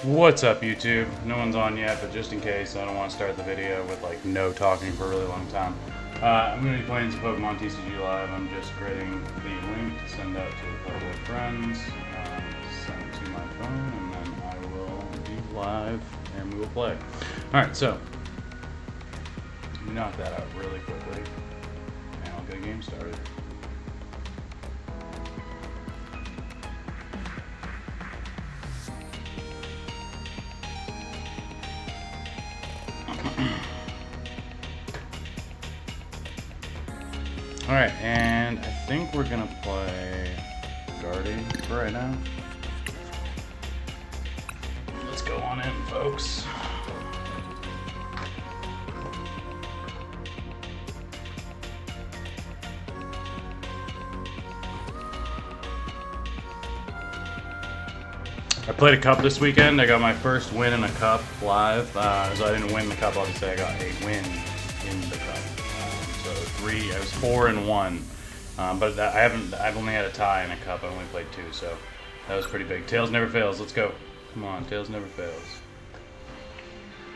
What's up, YouTube? No one's on yet, but just in case, I don't want to start the video with like no talking for a really long time. I'm going to be playing some Pokemon TCG Live. I'm just creating the link to send out to a couple of friends, send it to my phone, and then I will be live and we will play. Alright, so, let me knock that out really quickly, and I'll get a game started. Alright, and I think we're gonna play Guardian for right now. Let's go on in, folks. I played a cup this weekend. I got my first win in a cup live. So I didn't win the cup, obviously I got a win in the cup. I was 4-1, but I've only had a tie in a cup. I only played 2, so that was pretty big. Tails never fails. Let's go. Come on, Tails never fails.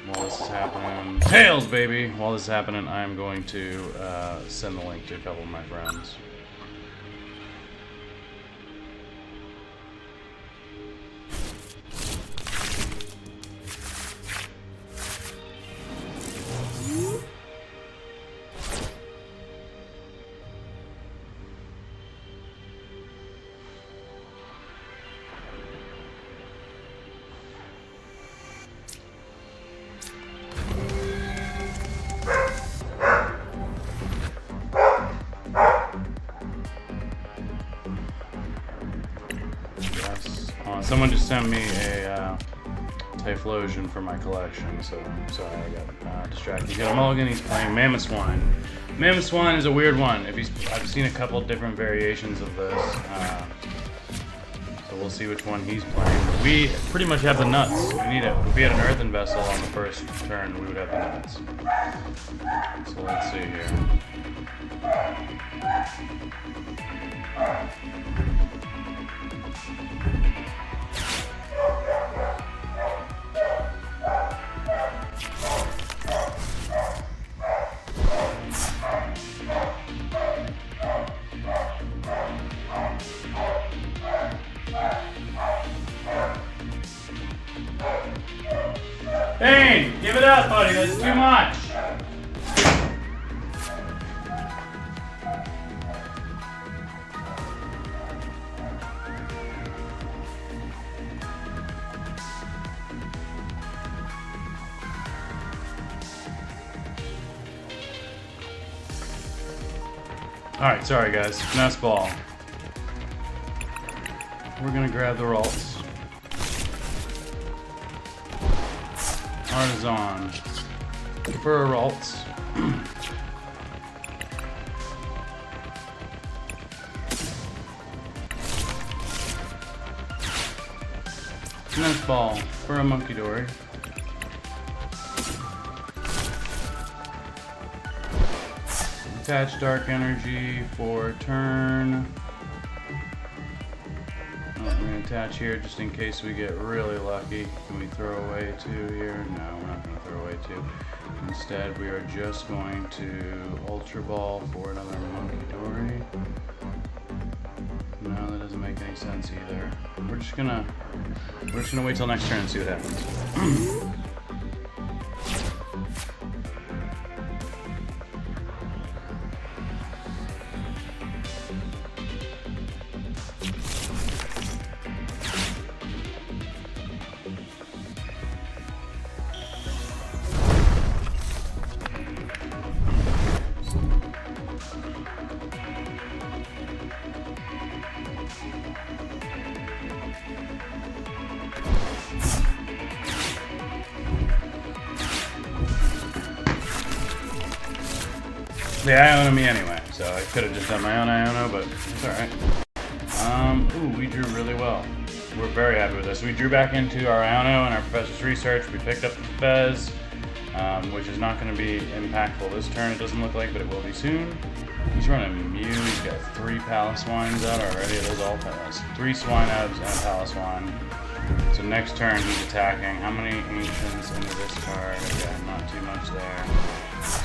While this is happening, Tails, baby. While this is happening, I'm going to send the link to a couple of my friends. Someone just sent me a Typhlosion for my collection, so I'm sorry I got distracted. You got a mulligan, he's playing Mammoth Swine. Mammoth Swine is a weird one. I've seen a couple different variations of this, so we'll see which one he's playing. But we pretty much have the nuts. We need it. If we had an Earthen Vessel on the first turn, we would have the nuts. So let's see here. Bane, give it up, buddy. That's too much. Alright, sorry guys. Finesse ball. We're gonna grab the rolls. Artisan. For Ralts. Finesse ball for a Monkey Dory. Attach Dark Energy for a turn. I'm going to attach here just in case we get really lucky. Can we throw away 2 here? No, we're not going to throw away 2. Instead, we are just going to Ultra Ball for another Monkey Dory. No, that doesn't make any sense either. We're just gonna wait till next turn and see what happens. They Iono me anyway, so I could have just done my own Iono, but it's alright. Ooh, we drew really well. We're very happy with this. We drew back into our Iono and our Professor's Research. We picked up the Fez, which is not going to be impactful this turn, it doesn't look like, but it will be soon. He's running Mew. He's got 3 Palace Swines out already. Those all Palace. 3 Swine Abs and a Palace Swine. So next turn he's attacking. How many ancients into this card? Okay, not too much there.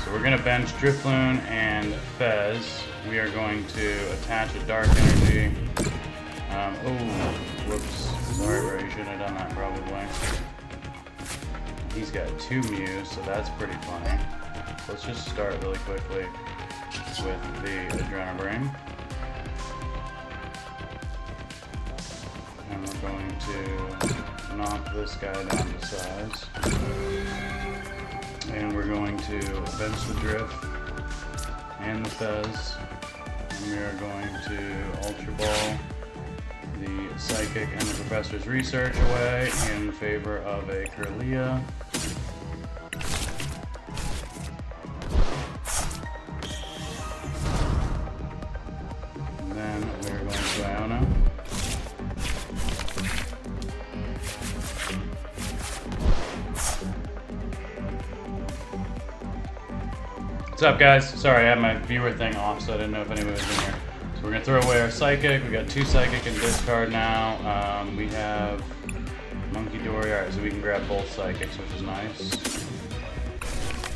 So we're gonna bench Drifloon and Fez. We are going to attach a Dark Energy. Oh, whoops. Sorry, bro. You shouldn't have done that, probably. He's got 2 Mews, so that's pretty funny. So let's just start really quickly with the Adrenabrain. And we're going to knock this guy down to size. And we're going to bench the Drift and the Fez. And we are going to Ultra Ball the Psychic and the Professor's Research away in favor of a Kirlia. And then we're going to Iona. What's up, guys? Sorry, I had my viewer thing off, so I didn't know if anyone was in here. So we're gonna throw away our Psychic. We got 2 Psychic in discard now. We have Monkey Dory. Alright, so we can grab both Psychics, which is nice.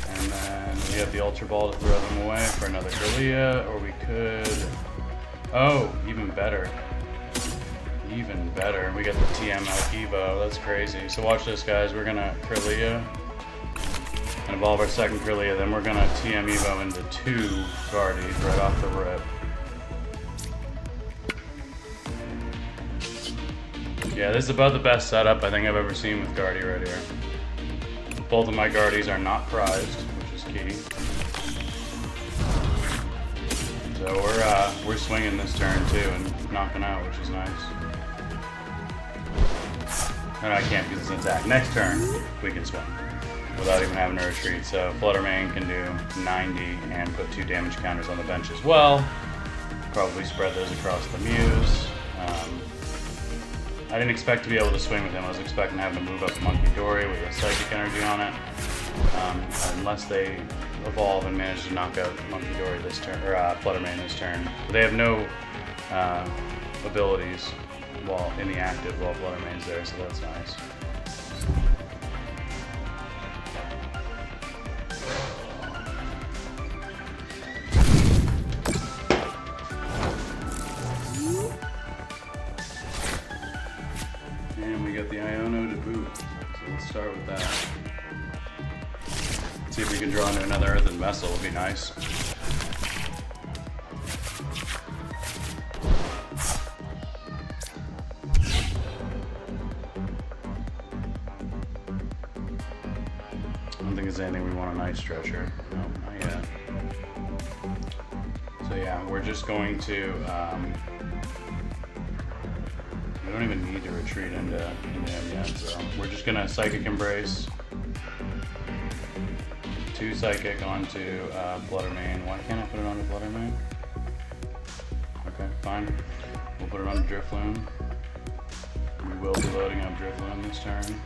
And then we have the Ultra Ball to throw them away for another Kirlia, or we could... Oh, even better. Even better. We got the TM Alkivo. That's crazy. So watch this, guys. We're gonna Kirlia and evolve our second Kirlia. Then we're gonna TM Evo into 2 Guardies right off the rip. Yeah, this is about the best setup I think I've ever seen with Guardy right here. Both of my Guardies are not prized, which is key. So we're swinging this turn too and knocking out, which is nice. No, I can't because it's an attack. Next turn, we can swing without even having to retreat. So Fluttermane can do 90 and put 2 damage counters on the bench as well. Probably spread those across the Mews. I didn't expect to be able to swing with him. I was expecting having to move up Monkey Dory with a Psychic Energy on it. Unless they evolve and manage to knock out Monkey Dory this turn, or Fluttermane this turn. But they have no abilities while in the active while Fluttermane's there, so that's nice. And we got the Iono to boot, so let's start with that. See if we can draw into another Earthen Vessel, would be nice. I don't think there's anything we want a Night Stretcher. No, not yet. So yeah, we're just going to we don't even need to retreat into him yet, so we're just gonna Psychic Embrace, 2 Psychic onto Fluttermane. Why can't I put it onto Fluttermane? Okay, fine. We'll put it onto Drifloon. We will be loading up Drifloon this turn.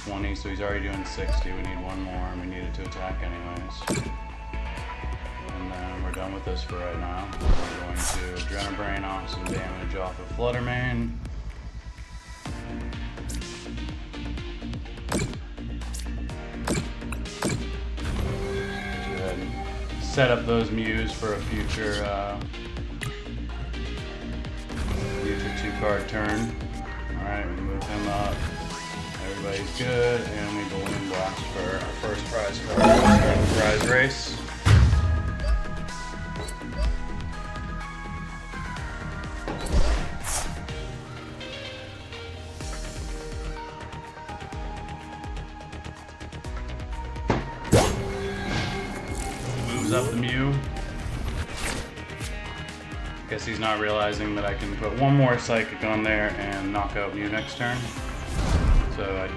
20, so he's already doing 60. We need 1 more, and we need it to attack anyways. And then we're done with this for right now. We're going to Adrenabrain off some damage off of Fluttermane. Go ahead and set up those Mews for a future 2-card turn. Alright, we move him up. Everybody's good, and we Balloon Blast for our first prize card. We'll start the prize race. Up the Mew. Guess he's not realizing that I can put 1 more Psychic on there and knock out Mew next turn. So I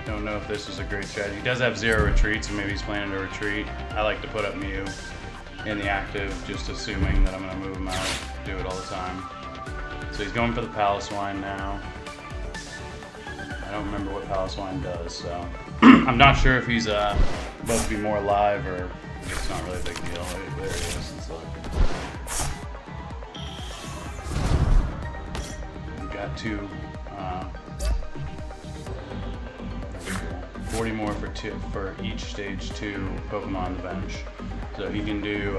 don't know if this is a great strategy. He does have 0 retreat, so maybe he's planning to retreat. I like to put up Mew in the active, just assuming that I'm going to move him out. Do it all the time. So he's going for the Paliswine now. I don't remember what Paliswine does, so I'm not sure if he's supposed to be more alive or it's not really a big deal. There he is. It's like, we got 2 40 more for each stage 2 Pokemon on the bench. So he can do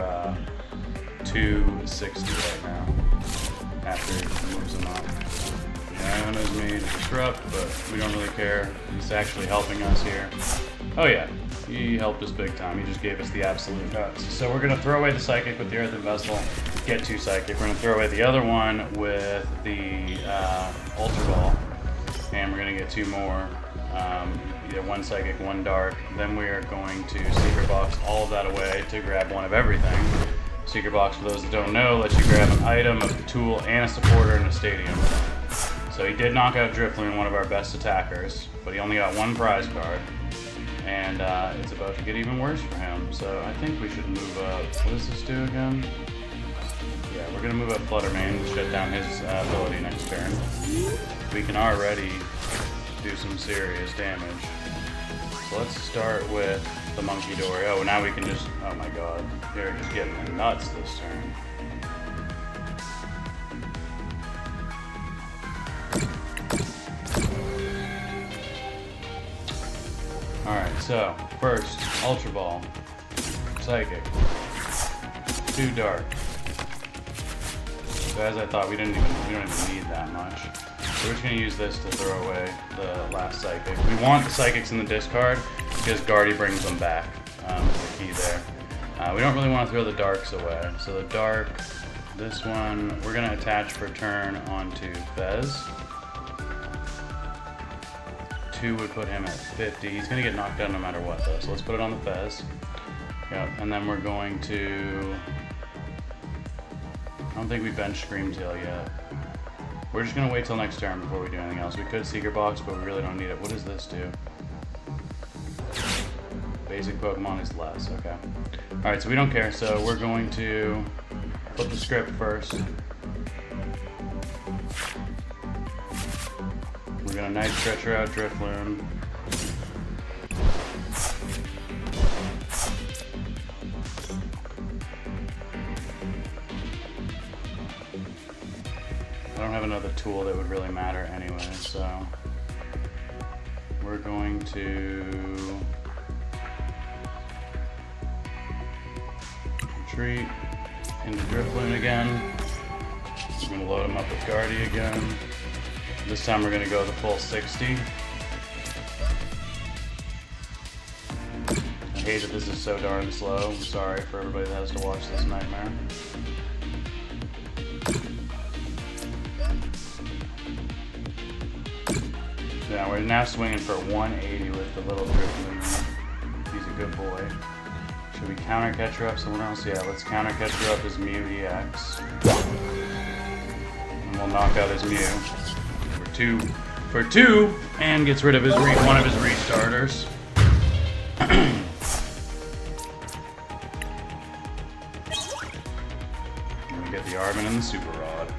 260 right now after he moves them up. Iona's made a disrupt, but we don't really care. He's actually helping us here. Oh yeah, he helped us big time. He just gave us the absolute nuts. So we're gonna throw away the Psychic with the Earthen Vessel, get 2 Psychic. We're gonna throw away the other one with the Ultra Ball, and we're gonna get 2 more. Either 1 Psychic, 1 Dark. Then we are going to Secret Box all of that away to grab 1 of everything. Secret Box, for those that don't know, lets you grab an item, a tool, and a supporter in a stadium. So he did knock out Drifloon, one of our best attackers, but he only got 1 prize card, and it's about to get even worse for him. So I think we should move up. What does this do again? Yeah, we're gonna move up Fluttermane to shut down his ability next turn. We can already do some serious damage. So let's start with the Monkey Dory. Oh, now we can just, oh my god, they're just getting the nuts this turn. Alright, so first, Ultra Ball, Psychic, 2 Dark. So as I thought, we don't even need that much. So we're just going to use this to throw away the last Psychic. We want the Psychics in the discard because Guardy brings them back. Is the key there. We don't really want to throw the Darks away. So the Dark, this one, we're going to attach for turn onto Fez. 2 would put him at 50. He's going to get knocked down no matter what though. So let's put it on the Fez. Yep, and then we're going to... I don't think we bench Screamtail yet. We're just going to wait till next turn before we do anything else. We could Secret Box, but we really don't need it. What does this do? Basic Pokemon is less, okay. Alright, so we don't care. So we're going to flip the script first. We're going to Night Stretcher out Drifloon. I don't have another tool that would really matter anyway, so we're going to retreat into Drifloon again. We're going to load him up with Guardy again. This time we're going to go the full 60. I hate that this is so darn slow. I'm sorry for everybody that has to watch this nightmare. Yeah, we're now swinging for 180 with the little Drifloon. He's a good boy. Should we counter catcher up someone else? Yeah, let's counter catcher up his Mew EX. And we'll knock out his Mew. For two, and gets rid of his one of his restarters. And we get the Arbin and the Super Rod.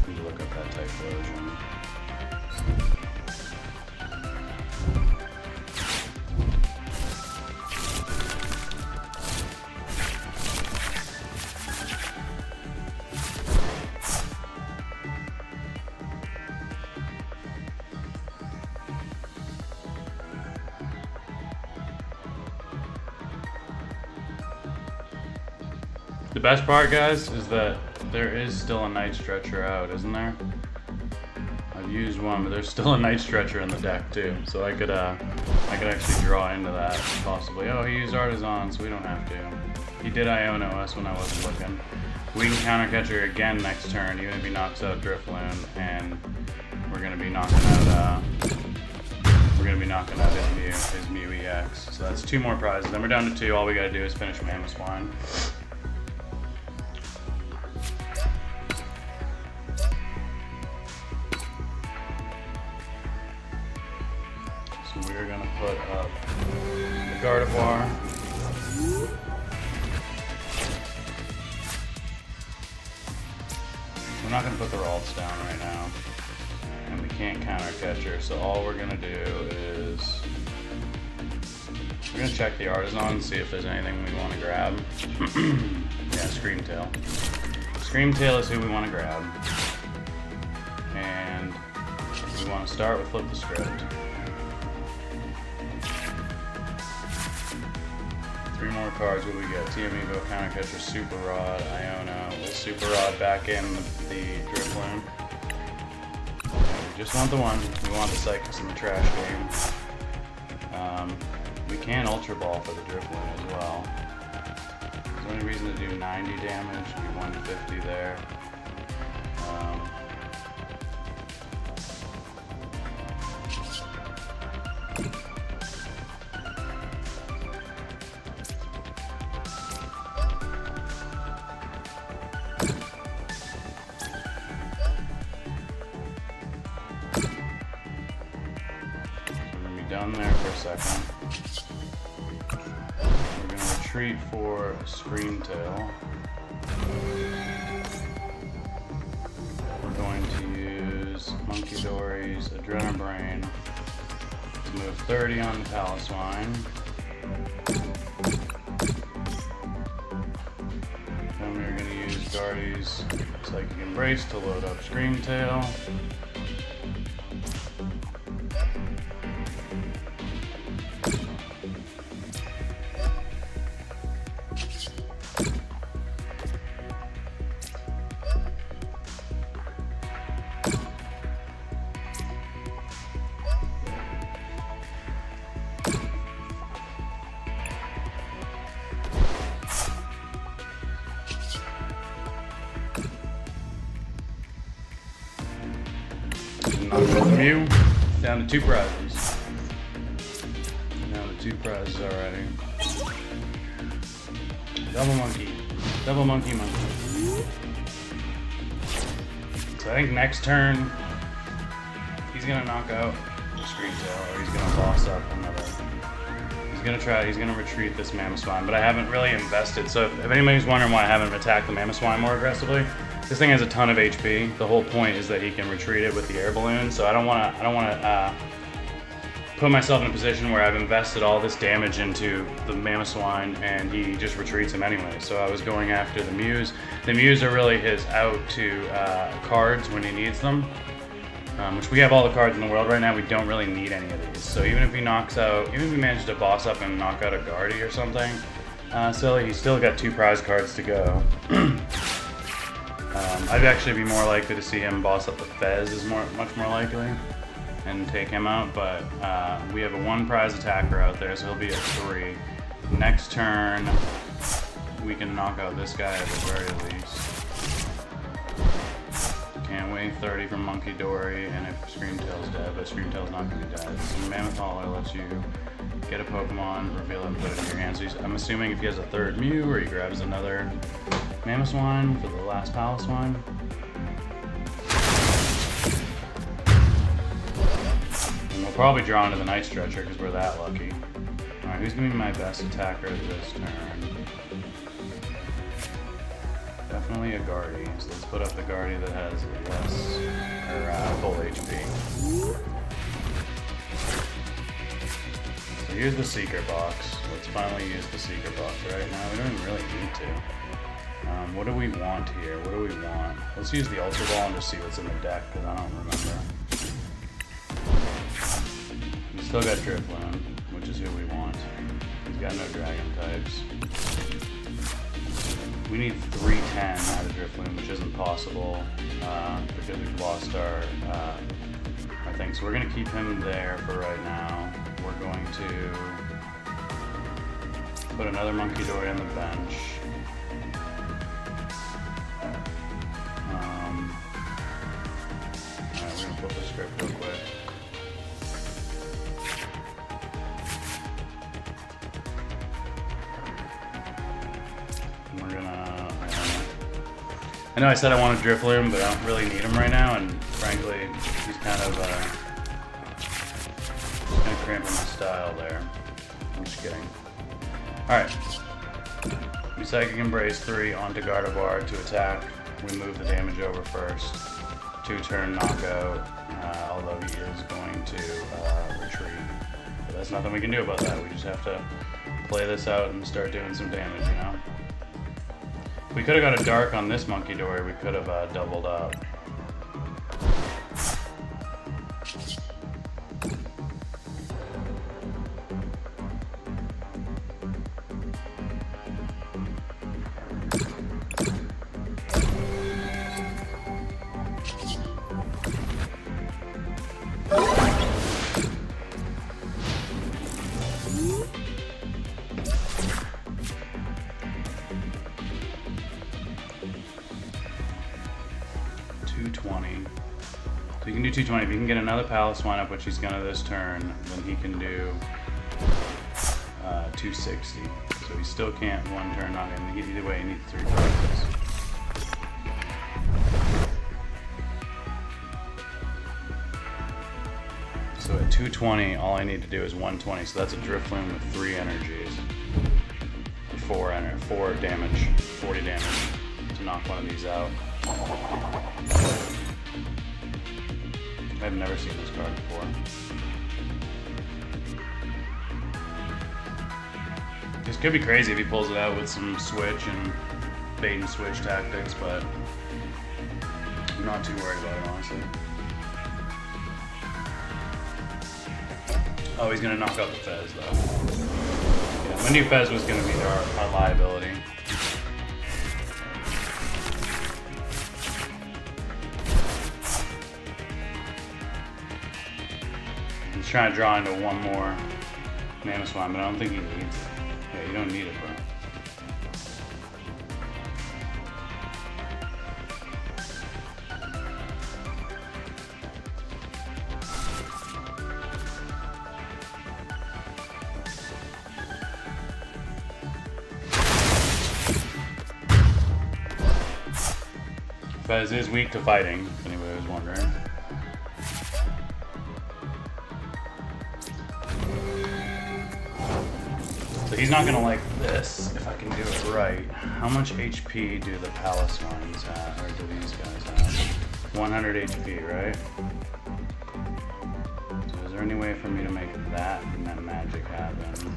Need to look up that Typhlosion. The best part, guys, is that there is still a Night Stretcher out, isn't there? I've used one, but there's still a Night Stretcher in the deck too, so I could actually draw into that possibly. Oh, he used Artisan, so we don't have to. He did Iona us when I wasn't looking. We can counter catcher again next turn, even if he knocks out Drifloon, and we're gonna be knocking out his Mew EX. So that's 2 more prizes. Then we're down to 2. All we gotta do is finish Mamoswine. So we're gonna put up the Gardevoir. We're not gonna put the Ralts down right now. And we can't counter catcher, so all we're gonna do is We're gonna check the artisan and see if there's anything we want to grab. Yeah, Screamtail. Screamtail is who we want to grab. And we want to start with Flip the Script. 3 more cards. What do we get? TMEvo, Countercatcher, Super Rod, Iona. We'll Super Rod back in the Drifloon. We just want the one. We want the Psychics in the trash game. We can Ultra Ball for the Drifloon as well. Is there any reason to do 90 damage? Do 150 there. Down there for a second. We're going to retreat for Screamtail. We're going to use Monkey Dory's Adrenabrain to move 30 on the Paliswine. Then we're going to use Darty's Psychic Embrace to load up Screamtail. Mew, down to 2 prizes. Down to 2 prizes already. Double monkey. Double monkey monkey. So I think next turn, he's gonna knock out the Screamtail, or he's gonna boss up another. He's gonna retreat this Mamoswine, but I haven't really invested. So if anybody's wondering why I haven't attacked the Mamoswine more aggressively, this thing has a ton of HP. The whole point is that he can retreat it with the air balloon. So I don't want to put myself in a position where I've invested all this damage into the Mamoswine and he just retreats him anyway. So I was going after the Mews. The Mews are really his out to cards when he needs them, which we have all the cards in the world right now. We don't really need any of these. So even if he knocks out, even if he manages to boss up and knock out a Guardy or something, silly, he's still got 2 prize cards to go. I'd actually be more likely to see him boss up the Fez, is much more likely, and take him out, but we have a 1 prize attacker out there, so he'll be at 3. Next turn, we can knock out this guy at the very least. Can't wait 30 from Monkey Dory, and if Screamtail's dead, but Screamtail's not going to be dead. So Mammoth Hauler lets you get a Pokemon, reveal it, and put it in your hand. So I'm assuming if he has a 3rd Mew, or he grabs another Mamoswine for the last Paliswine. And we'll probably draw into the Night Stretcher because we're that lucky. Alright, who's going to be my best attacker this turn? Definitely a Guardy. So let's put up the Guardy that has less, or full HP. So here's the Seeker Box. Let's finally use the Seeker Box right now. We don't even really need to. What do we want here? What do we want? Let's use the Ultra Ball and just see what's in the deck, because I don't remember. We still got Drifloon, which is who we want. He's got no Dragon types. We need 310 out of Drifloon, which isn't possible, because we've lost our thing. So we're going to keep him there for right now. We're going to put another Monkey Dory on the bench. Alright, we're going to flip the script real quick. We're gonna... I know I said I wanted Drifloon, but I don't really need him right now, and frankly, he's kind of cramping my style there. I'm just kidding. Alright. We Psychic Embrace 3 onto Gardevoir to attack. We move the damage over first. 2-turn knockout, although he is going to retreat But that's nothing we can do about that. We just have to play this out and start doing some damage, you know? We could have got a dark on this monkey door. We could have doubled up. So you can do 220. If you can get another palace one up, which he's gonna this turn, then he can do 260. So he still can't one turn knock him. Either way, he needs 3 palaces. So at 220, all I need to do is 120. So that's a Drifloon with 3 energies. 4 damage, 40 damage to knock one of these out. I've never seen this card before. This could be crazy if he pulls it out with some switch and bait and switch tactics, but I'm not too worried about it, honestly. Oh, he's gonna knock out the Fez though. Yeah, Windy Fez was gonna be our liability. He's trying to draw into one more Mana Swan, but I don't think he needs it. Yeah, you don't need it, bro. Fez is weak to fighting, if anybody was wondering. So he's not gonna like this if I can do it right. How much HP do the Palace ones have, or do these guys have? 100 HP, right? So is there any way for me to make that magic happen?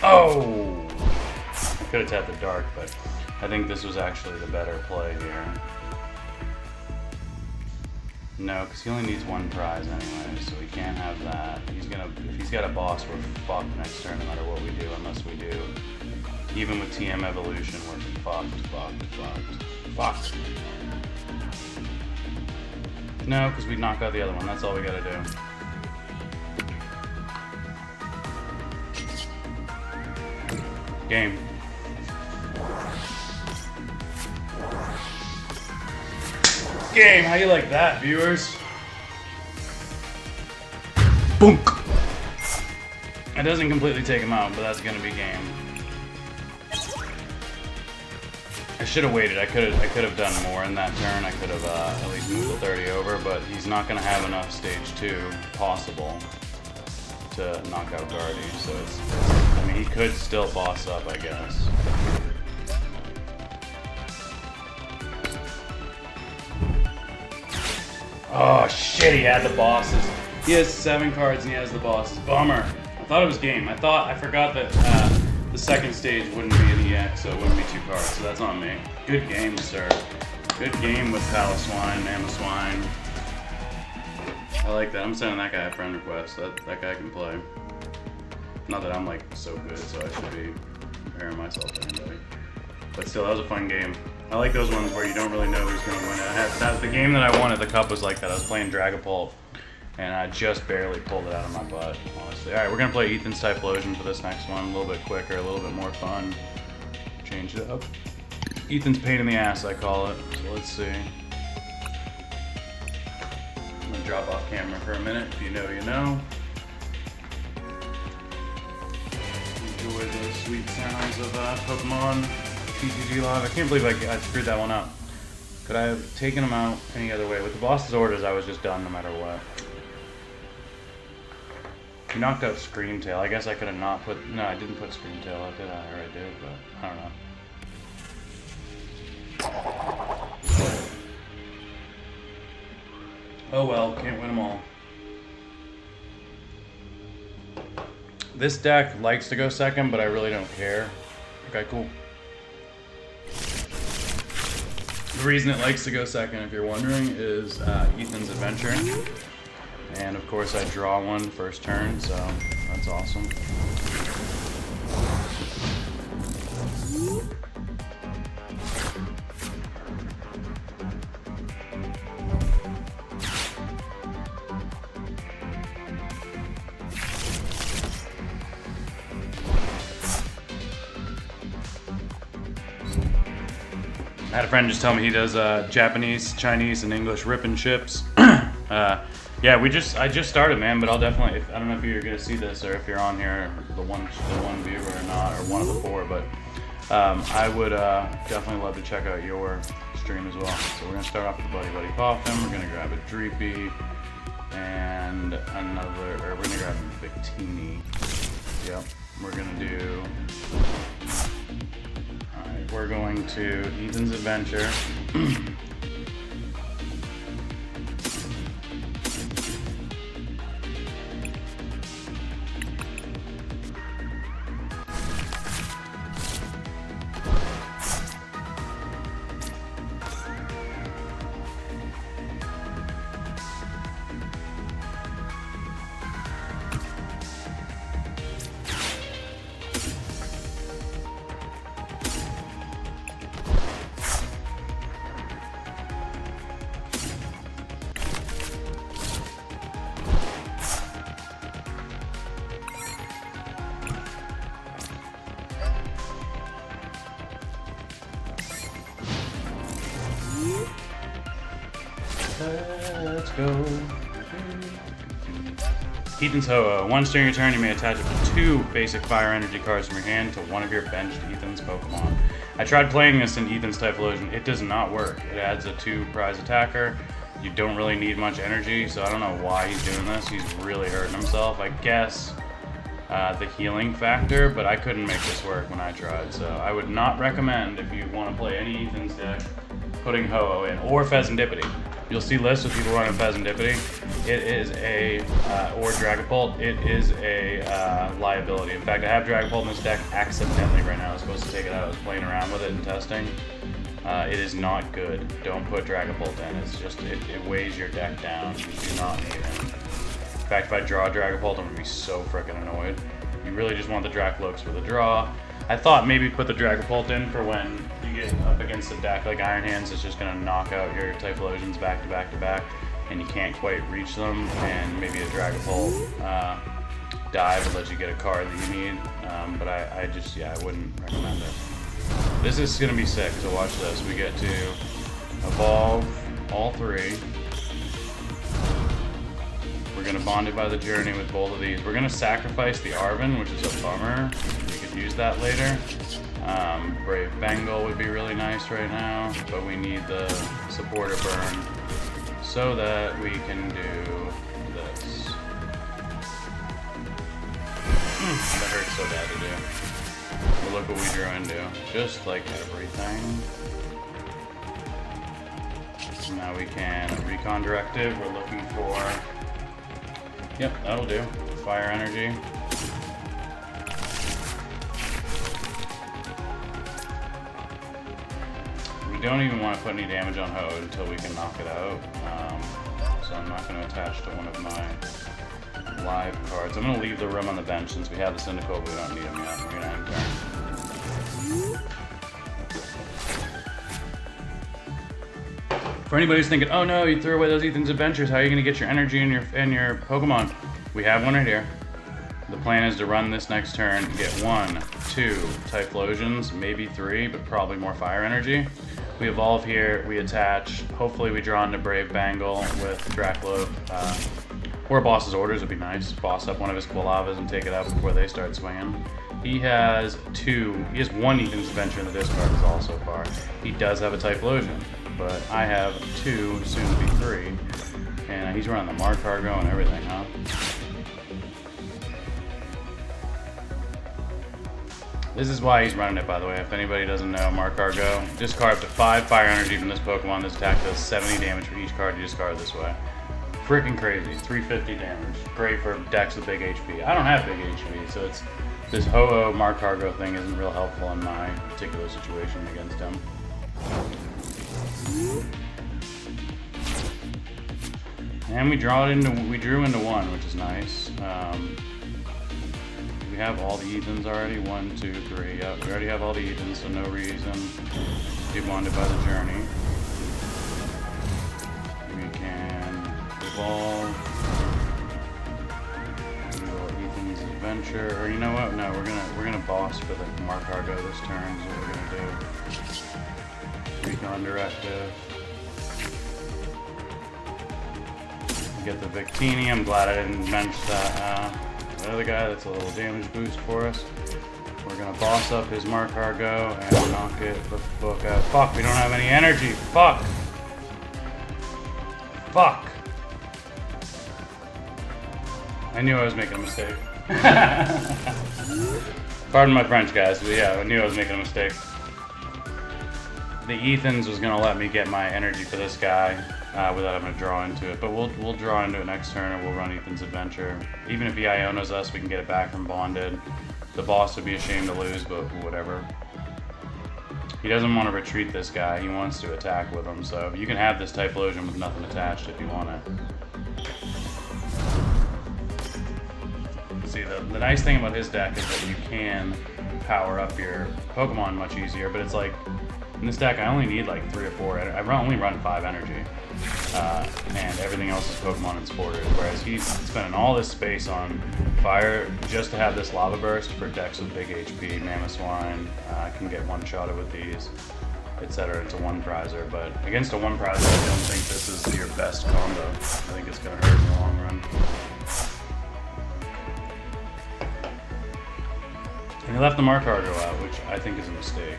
Oh! I could have tapped the dark, but I think this was actually the better play here. No, because he only needs 1 prize anyway, so we can't have that. He's gonna, if he's got a boss, we're fucked next turn no matter what we do, unless we do. Even with TM Evolution, we're fucked. No, because we knock out the other one, that's all we gotta do. Game. Game, how you like that, viewers? Boonk! It doesn't completely take him out, but that's gonna be game. I should have waited. I could have done more in that turn. I could have at least moved the 30 over, but he's not gonna have enough stage 2 possible to knock out Guardy, so it's I mean, he could still boss up, I guess. Oh shit, he had the bosses. He has 7 cards and he has the bosses. Bummer. I thought it was game. I forgot that the second stage wouldn't be an EX, so it wouldn't be 2 cards, so that's on me. Good game, sir. Good game with Palace Swine, Mana Swine. I like that. I'm sending that guy a friend request. That guy can play. Not that I'm like so good, so I should be comparing myself to anybody. But still, that was a fun game. I like those ones where you don't really know who's going to win. The game that I won at the Cup was like that. I was playing Dragapult, and I just barely pulled it out of my butt, honestly. All right, we're going to play Ethan's Typhlosion for this next one. A little bit quicker, a little bit more fun. Change it up. Ethan's pain in the ass, I call it. So let's see. I'm going to drop off camera for a minute. If you know, you know. Enjoy the sweet sounds of Pokemon TCG Live. I can't believe I screwed that one up. Could I have taken him out any other way? With the boss's orders, I was just done no matter what. He knocked out Screamtail. I guess I could have not put... No, I didn't put Screamtail, did I? Or I did, but I don't know. Oh well, can't win them all. This deck likes to go second, but I really don't care. Okay, cool. The reason it likes to go second, if you're wondering, is Ethan's Adventure. And of course I draw one first turn, so that's awesome. I had a friend just tell me he does Japanese, Chinese, and English rip and chips. Yeah, I just started, man, but I'll definitely, I don't know if you're gonna see this or if you're on here, the one viewer or not, or one of the four, but I would definitely love to check out your stream as well. So we're gonna start off with Buddy Buddy Poffin. We're gonna grab a Dreepy and another, or we're gonna grab a Victini. Yep, we're gonna do. Alright, we're going to Ethan's Adventure. Let's go. Ethan's Ho-Oh. Once during your turn, you may attach up to 2 basic fire energy cards from your hand to one of your benched Ethan's Pokemon. I tried playing this in Ethan's Typhlosion. It does not work. It adds a 2 prize attacker. You don't really need much energy, so I don't know why he's doing this. He's really hurting himself. I guess the healing factor, but I couldn't make this work when I tried, so I would not recommend, if you want to play any Ethan's deck, putting Ho-Oh in, or Pheasantipity. You'll see lists of people running Pheasantipity. It is a, or Dragapult, it is a liability. In fact, I have Dragapult in this deck accidentally right now. I was supposed to take it out. I was playing around with it and testing. It is not good. Don't put Dragapult in. It's just, it weighs your deck down. You do not need it. In fact, if I draw Dragapult, I'm going to be so frickin' annoyed. You really just want the Dracloaks for the draw. I thought maybe put the Dragapult in for when you get up against a deck like Iron Hands. It's just going to knock out your Typhlosions back to back to back, and you can't quite reach them, and maybe a Dragapult dive will let you get a card that you need, but I just, yeah, I wouldn't recommend it. This is going to be sick, so watch this. We get to evolve all 3. We're going to bond it by the journey with both of these. We're going to sacrifice the Arven, which is a bummer. We could use that later. Brave Bengal would be really nice right now, but we need the supporter burn so that we can do this. That hurts so bad to do. But look what we drew into. Just like everything. So now we can recon directive. We're looking for... Yep, that'll do. Fire energy. We don't even want to put any damage on Ho until we can knock it out. So I'm not going to attach to one of my live cards. I'm going to leave the room on the bench since we have the Cyndaquil, but we don't need them yet. We're going to end turn. For anybody who's thinking, oh no, you threw away those Ethan's Adventures, how are you going to get your energy and your Pokemon? We have one right here. The plan is to run this next turn, get 1, 2 Typhlosions, maybe 3, but probably more fire energy. We evolve here, we attach, hopefully we draw into Brave Bangle with Dracloak, or Boss's Orders would be nice. Boss up one of his Quilavas and take it out before they start swinging. He has 1 Ethan's Adventure in the discard is all so far. He does have a Typhlosion. but I have 2, soon to be 3. And he's running the Mark Cargo and everything, huh? This is why he's running it, by the way. If anybody doesn't know, Mark Cargo. Discard up to 5 fire energy from this Pokemon. This attack does 70 damage for each card you discard this way. Freaking crazy. 350 damage. Great for decks with big HP. I don't have big HP, so it's this Ho-Oh Mark Cargo thing isn't real helpful in my particular situation against him. And we drew into 1, which is nice. We have all the Ethans already. 1, 2, 3. Yep, we already have all the Ethans, so no reason to be bonded by the journey. We can evolve. Do Ethan's adventure, or you know what? No, we're gonna boss for the Mark Cargo this turn. Is what we're gonna do. Recon Directive. Get the Victini. I'm glad I didn't bench that other guy. That's a little damage boost for us. We're gonna boss up his Mark Cargo and knock it the fuck out. Fuck, we don't have any energy. Fuck. Fuck. I knew I was making a mistake. Pardon my French, guys, but yeah, I knew I was making a mistake. The Ethans was gonna let me get my energy for this guy without having to draw into it, but we'll draw into it next turn and we'll run Ethan's adventure. Even if he Ionos us, we can get it back from bonded. The boss would be ashamed to lose, but whatever. He doesn't want to retreat this guy, he wants to attack with him, so you can have this Typhlosion with nothing attached if you want it. See, the nice thing about his deck is that you can power up your Pokemon much easier, but it's like, in this deck I only need like 3 or 4, I only run 5 energy. And everything else is Pokemon and Sporters, whereas he's spending all this space on fire just to have this Lava Burst for decks with big HP. Mamoswine can get one-shotted with these, etc. It's a 1-prizer, but against a 1-prizer I don't think this is your best combo. I think it's going to hurt in the long run. And he left the Mark Cargo out, which I think is a mistake.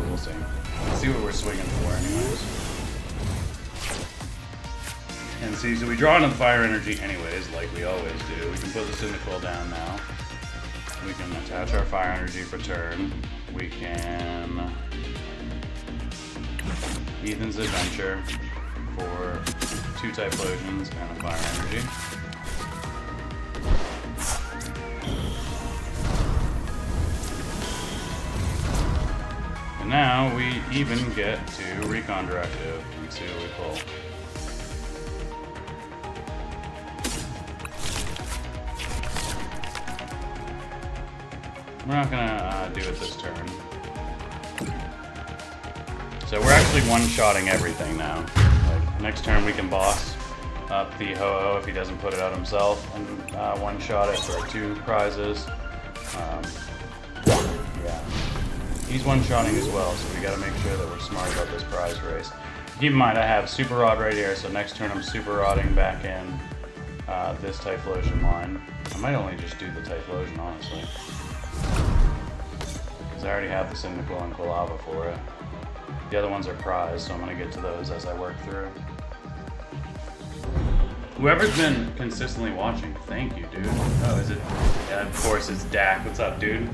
We'll see. Let's see what we're swinging for anyways. And see, so we draw into the fire energy anyways, like we always do. We can put this in the cooldown now. We can attach our fire energy for turn. We can Ethan's Adventure for 2 Typhlosions and a fire energy. And now we even get to Recon Directive. Let's see what we pull. We're not gonna do it this turn. So we're actually one-shotting everything now. Like, next turn we can boss up the Ho-Oh if he doesn't put it out himself, and one-shot it for 2 prizes. Yeah. He's one-shotting as well, so we gotta make sure that we're smart about this prize race. Keep in mind, I have Super Rod right here, so next turn I'm Super Rodding back in this Typhlosion line. I might only just do the Typhlosion, honestly. Because I already have the Cyndaquil and Quilava for it. The other ones are prized, so I'm going to get to those as I work through. Whoever's been consistently watching, thank you, dude. Oh, is it? Yeah, of course, it's Dak. What's up, dude?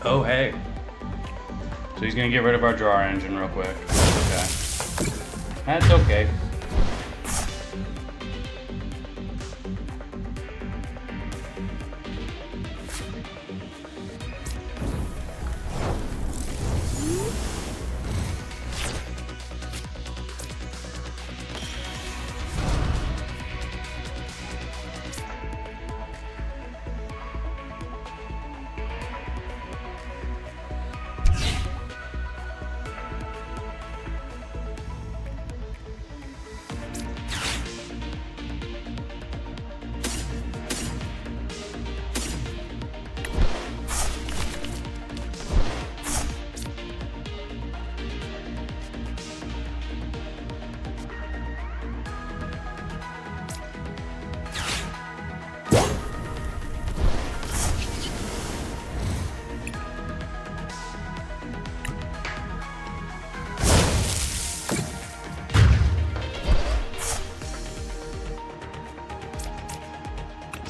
Oh, hey. So he's going to get rid of our draw engine real quick. That's okay. That's okay.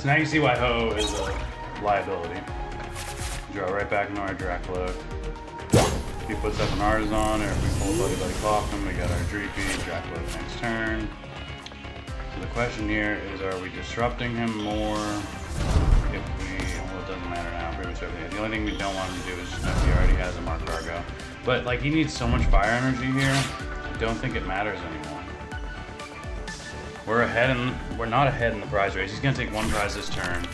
So now you see why Ho is a liability. Draw right back into our Dracloak. If he puts up an Artisan, or if we pull Buddy Buddy Coffin, we got our Dreepy, Dracloak next turn. So the question here is, are we disrupting him more? If we, well, it doesn't matter now, pretty much everything. The only thing we don't want him to do is just if he already has a Mark Cargo. But like, he needs so much fire energy here, I don't think it matters anymore. We're not ahead in the prize race. He's gonna take one prize this turn,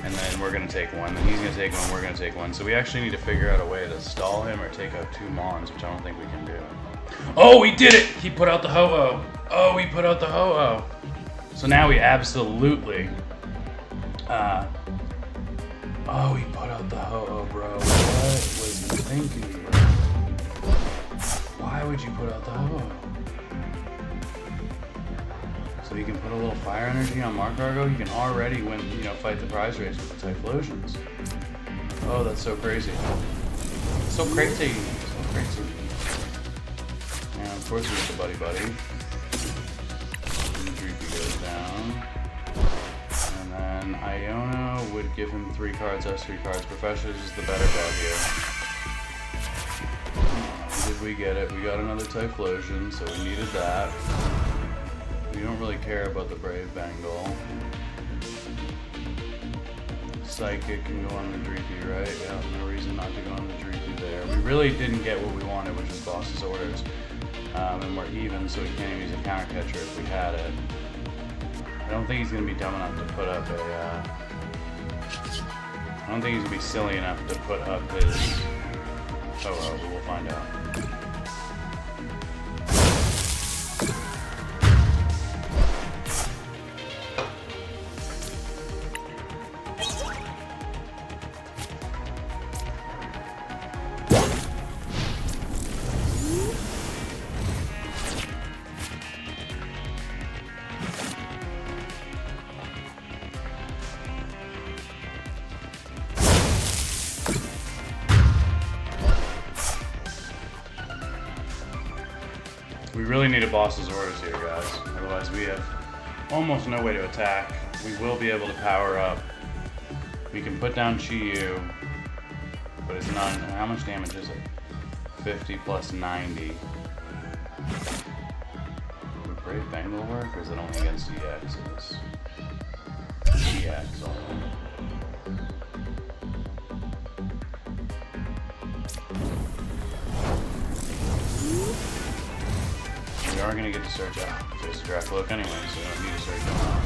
and then we're gonna take one, then he's gonna take one, we're gonna take one. So we actually need to figure out a way to stall him or take out 2 Mons, which I don't think we can do. Oh, he did it! He put out the Ho-Oh. Oh, he put out the Ho-Oh. So now we absolutely, oh, he put out the Ho-Oh, bro. What was he thinking, bro? Why would you put out the Ho-Oh? So he can put a little fire energy on Mark Cargo. He can already win, you know, fight the prize race with the Typhlosions. Oh, that's so crazy. So crazy. So crazy. And of course we get the Buddy Buddy. And Dreepy goes down. And then Iona would give him 3 cards, us 3 cards. Professors is the better bet here. Did we get it? We got another Typhlosion, so we needed that. We don't really care about the Brave Bengal. Psychic can go on the Dreepy, right? Yeah, no reason not to go on the Dreepy there. We really didn't get what we wanted, which was Boss's Orders. And we're even, so we can't even use a counter catcher if we had it. I don't think he's going to be dumb enough to put up a... I don't think he's going to be silly enough to put up his... Oh, but we'll find out. We really need a Boss's Orders here, guys. Otherwise we have almost no way to attack. We will be able to power up. We can put down Chi-Yu, but it's not... How much damage is it? 50 plus 90. Would Brave Bengal work, or is it only against EXs? EX only. We are going to get to search out. There's a Dracloak anyway, so we don't need to search out.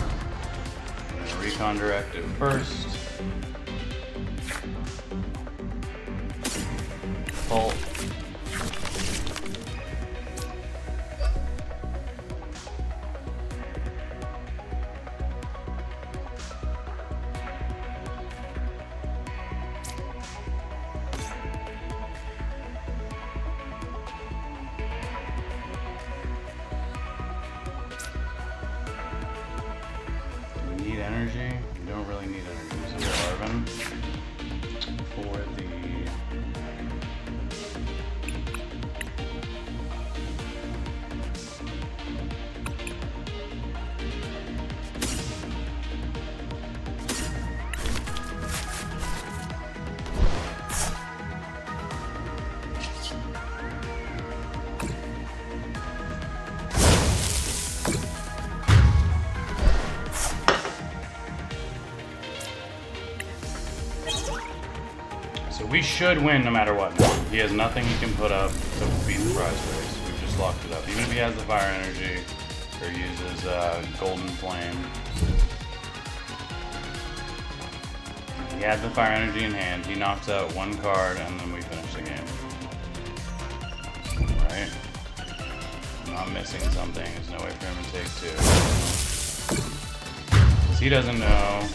We're going to Recon Directive first. Bolt. Energy. We don't really need energy, so Arvin for the we should win no matter what. He has nothing he can put up to beat the prize race. We've just locked it up. Even if he has the fire energy or uses Golden Flame. He had the fire energy in hand. He knocks out 1 card and then we finish the game. Right? I'm not missing something. There's no way for him to take 2. Because he doesn't know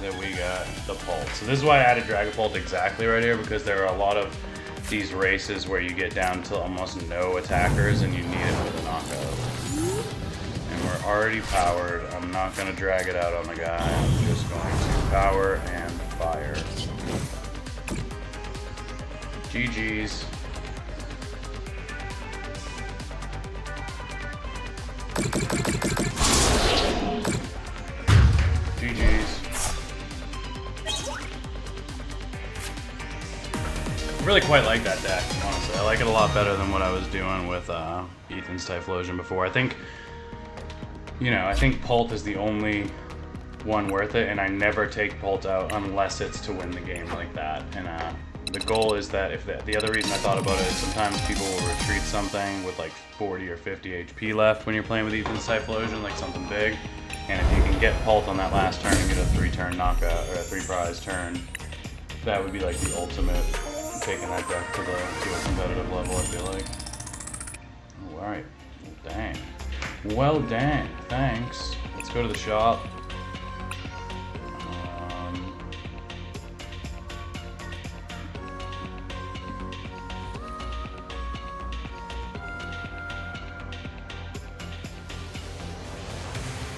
that we got the Pult. So this is why I added Dragapult exactly right here, because there are a lot of these races where you get down to almost no attackers and you need it with a knockout. And we're already powered. I'm not going to drag it out on the guy. I'm just going to power and fire. GG's. GG's. really quite like that deck, honestly. I like it a lot better than what I was doing with Ethan's Typhlosion before. I think, you know, I think Pult is the only one worth it, and I never take Pult out unless it's to win the game like that. And the goal is that if the other reason I thought about it is sometimes people will retreat something with like 40 or 50 HP left when you're playing with Ethan's Typhlosion, like something big. And if you can get Pult on that last turn and get a 3-turn knockout, or a 3-prize turn, that would be like the ultimate taking that deck to a competitive level, I feel like. Alright. Dang. Well, dang. Thanks. Let's go to the shop.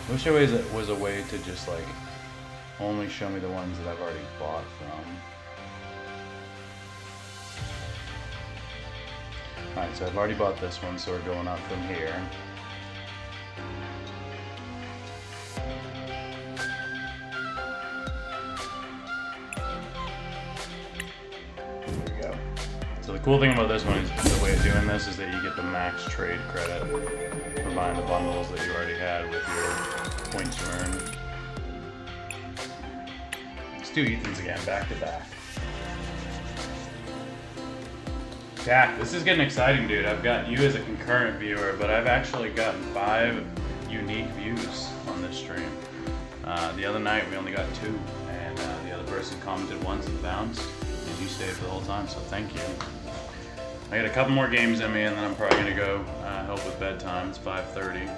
I wish there was a way to just like only show me the ones that I've already bought from. Alright, so I've already bought this one, so we're going up from here. There we go. So the cool thing about this one is the way of doing this is that you get the max trade credit for buying the bundles that you already had with your points you earned. Let's do Ethan's again, back to back. Jack, this is getting exciting, dude. I've got you as a concurrent viewer, but I've actually gotten 5 unique views on this stream. The other night we only got 2, and the other person commented once and bounced, and you stayed for the whole time, so thank you. I got a couple more games in me, and then I'm probably gonna go help with bedtime. It's 5:30.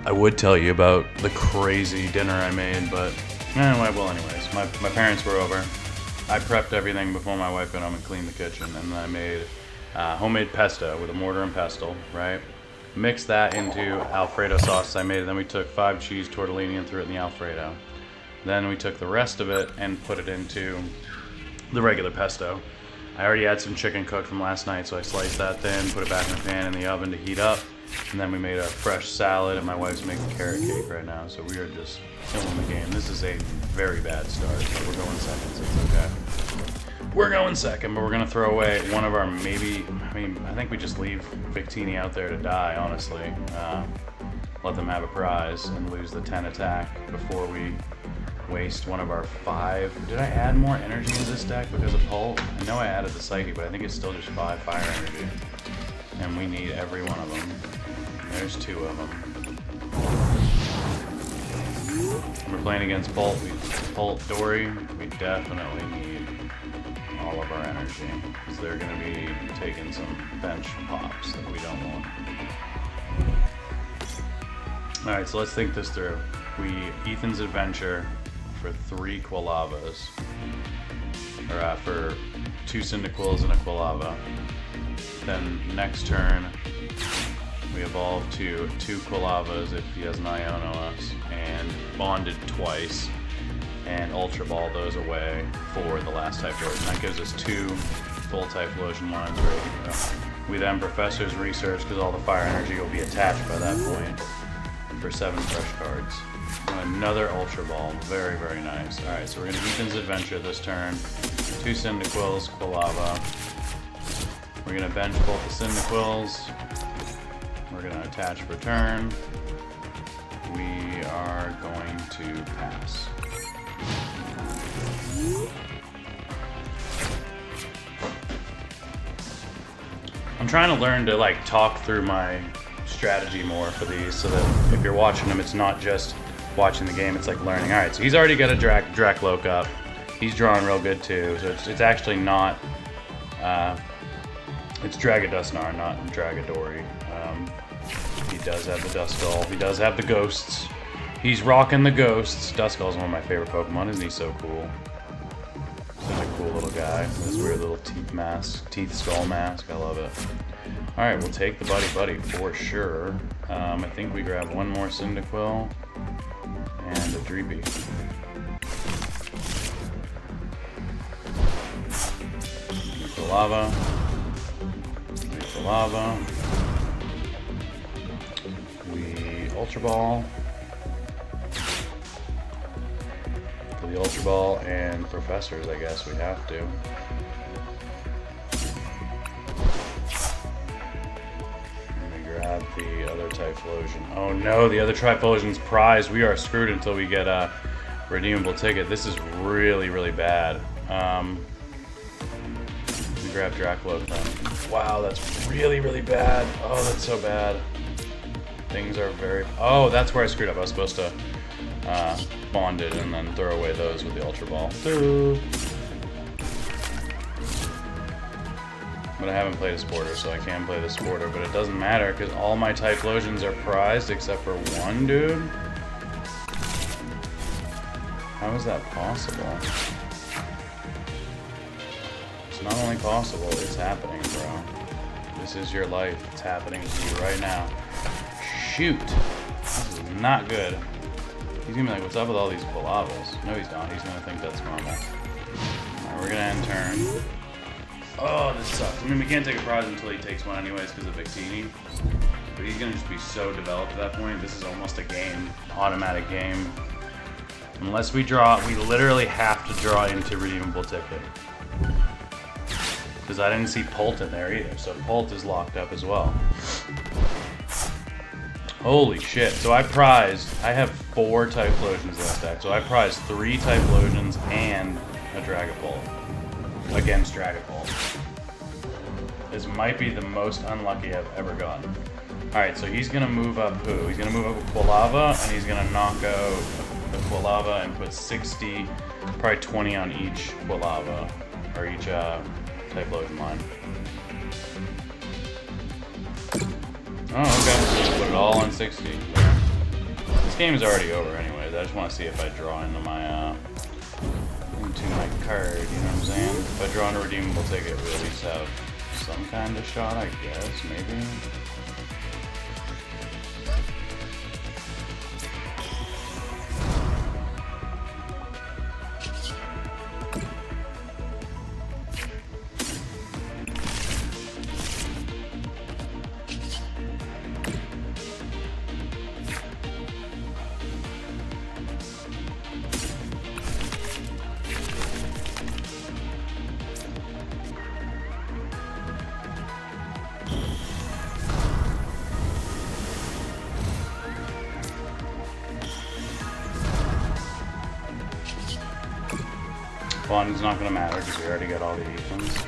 I would tell you about the crazy dinner I made, but well, anyways, my parents were over. I prepped everything before my wife got home and cleaned the kitchen, and then I made homemade pesto with a mortar and pestle, right? Mixed that into Alfredo sauce I made, then we took 5 cheese tortellini and threw it in the Alfredo. Then we took the rest of it and put it into the regular pesto. I already had some chicken cooked from last night, so I sliced that thin, put it back in the pan in the oven to heat up, and then we made a fresh salad, and my wife's making carrot cake right now, so we are just killing the game. This is a very bad start, but we're going second, so it's okay. We're going second, but we're going to throw away one of our I think we just leave Victini out there to die, honestly. Let them have a prize and lose the 10 attack before we waste one of our 5. Did I add more energy in this deck because of Pult? I know I added the Psyche, but I think it's still just 5 fire energy. And we need every one of them. There's 2 of them. We're playing against Pult Dory. We definitely need all of our energy, because they're going to be taking some bench pops that we don't want. Alright, so let's think this through. Ethan's Adventure for 3 Quillavas. Or for 2 Cyndaquils and a Quillava. Then next turn, we evolve to 2 Quillavas if he has an Iono us, and bonded twice, and Ultra Ball those away for the last Typhlosion. That gives us 2 full Typhlosion lines ready to go. We then Professor's Research, because all the fire energy will be attached by that point, for 7 fresh cards. And another Ultra Ball, very, very nice. Alright, so we're going to Ethan's Adventure this turn, 2 Cyndaquils, Quillava. We're going to bench both the Cyndaquils. We're going to attach for turn. We are going to pass. I'm trying to learn to like talk through my strategy more for these, so that if you're watching them, it's not just watching the game, it's like learning. Alright, so he's already got a Dracloak up. He's drawing real good too, so it's actually not... it's Dragadusnar, not Dragadory. He does have the Duskull. He does have the Ghosts. He's rocking the Ghosts. Duskull's one of my favorite Pokemon. Isn't he so cool? Such a cool little guy. This weird little teeth skull mask. I love it. Alright, we'll take the Buddy for sure. I think we grab one more Cyndaquil and a Dreepy. Lava. We Ultra Ball. the Ultra Ball and Professors, I guess we have to. Let me grab the other Typhlosion. Oh no, the other Typhlosion's prized. We are screwed until we get a redeemable ticket. This is really, really bad. Let me grab Dracloak then. Wow, that's really, really bad. Oh, that's so bad. Things are very... Oh, that's where I screwed up. I was supposed to bond it and then throw away those with the Ultra Ball. But I haven't played a Sporter, so I can play the Sporter. But it doesn't matter, because all my Typhlosions are prized except for one dude. How is that possible? It's not only possible, it's happening, bro. This is your life. It's happening to you right now. Shoot! This is not good. He's gonna be like, what's up with all these Quillavas? No, he's not. He's gonna think that's normal. Alright, we're gonna end turn. Oh, this sucks. I mean, we can't take a prize until he takes one anyways because of Victini. But he's gonna just be so developed at that point. This is almost a game. Automatic game. Unless we draw, we literally have to draw into redeemable ticket. Because I didn't see Pult in there either, so Pult is locked up as well. Holy shit. So I have 4 Typhlosions in this deck, so I prized 3 Typhlosions and a Dragapult against Dragapult. This might be the most unlucky I've ever gotten. Alright, so he's going to move up who? He's going to move up a Quilava, and he's going to knock out the Quilava and put 60, probably 20 on each Quilava, or each Typhlosion line. Oh, okay. So put it all on 60. Yeah. This game is already over anyways. I just want to see if I draw into my card, you know what I'm saying? If I draw in a redeemable ticket, we at least have some kind of shot, I guess, maybe. Bonding's not going to matter because we already got all the Ethans.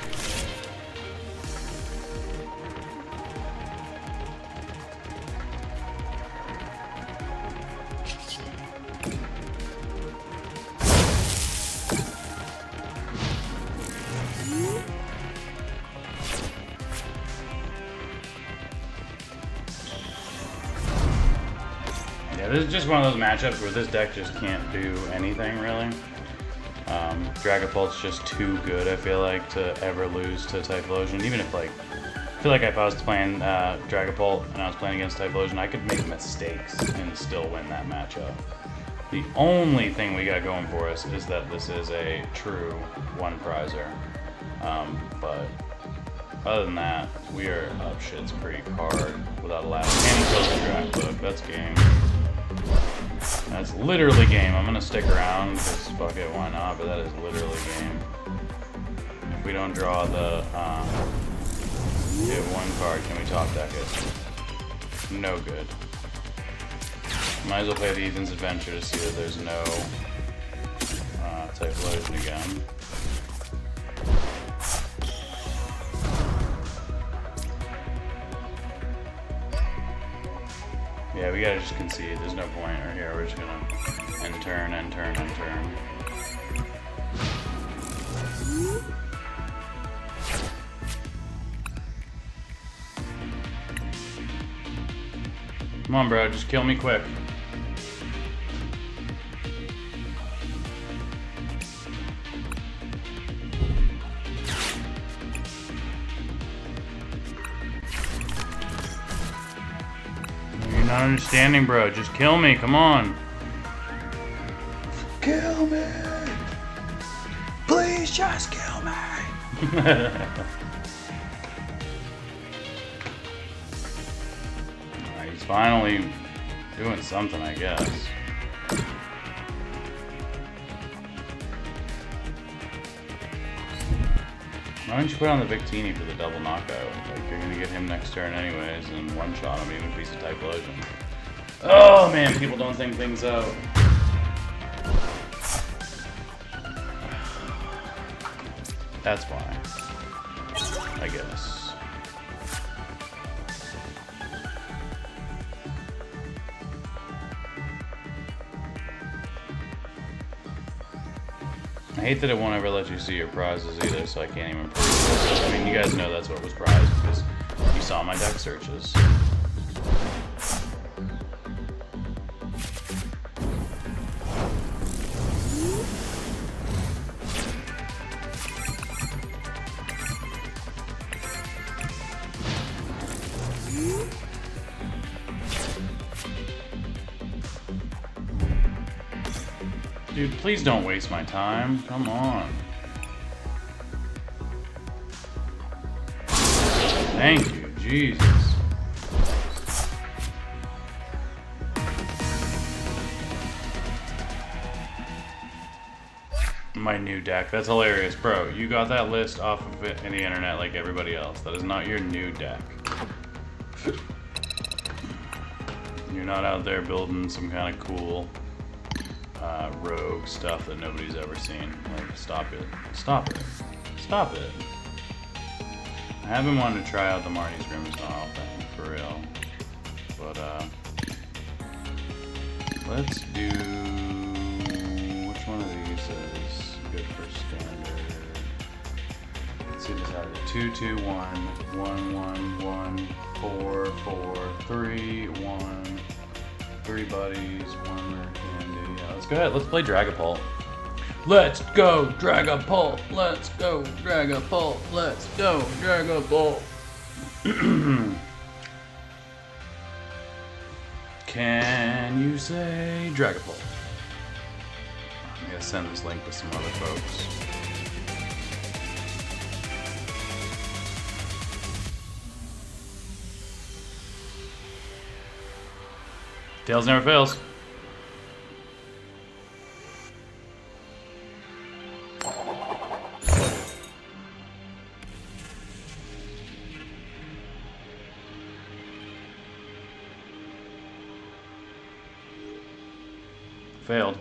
Yeah, this is just one of those matchups where this deck just can't do anything really. Dragapult's just too good, I feel like, to ever lose to Typhlosion. Even if, like, I feel like if I was playing Dragapult and I was playing against Typhlosion, I could make mistakes and still win that matchup. The only thing we got going for us is that this is a true one-prizer. But other than that, we are up shit's creek hard without a laugh. And he kills the Dragapult. That's game. That's literally game. I'm gonna stick around because fuck it, why not? But that is literally game. If we don't draw the get one card, can we top deck it? No good. Might as well play the Ethan's Adventure to see that there's no Typhlosion again. Yeah, we gotta just concede. There's no point right here. We're just gonna end turn, end turn, end turn. Come on, bro. Just kill me quick. Not understanding, bro. Just kill me. Come on. Kill me. Please just kill me. Alright, he's finally doing something, I guess. Why don't you put on the Victini for the double knockout? Like, you're gonna get him next turn anyways, and one-shot him even if he's a Typhlosion. Oh man, people don't think things out. That's why. I guess. I hate that it won't ever let you see your prizes either, so I can't even prove it. I mean, you guys know that's what was prized because you saw my deck searches. Dude, please don't waste my time. Come on. Thank you, Jesus. My new deck. That's hilarious. Bro, you got that list off of it in the internet like everybody else. That is not your new deck. You're not out there building some kind of cool rogue stuff that nobody's ever seen. Like, stop it. Stop it. Stop it. I have been wanting to try out the Marty's Grimmsnarl thing, for real. But, let's do... Which one of these is good for standard? Let's see this out of 2, 2, 1, 1, 1, 1, 4, 4, 3, 1, 3 buddies, 1 rare candy. Yeah, let's go ahead. Let's play Dragapult. Let's go, Dragapult. Let's go, Dragapult. Let's go, Dragapult. Can you say Dragapult? I'm gonna send this link to some other folks. Tails never fails. Failed.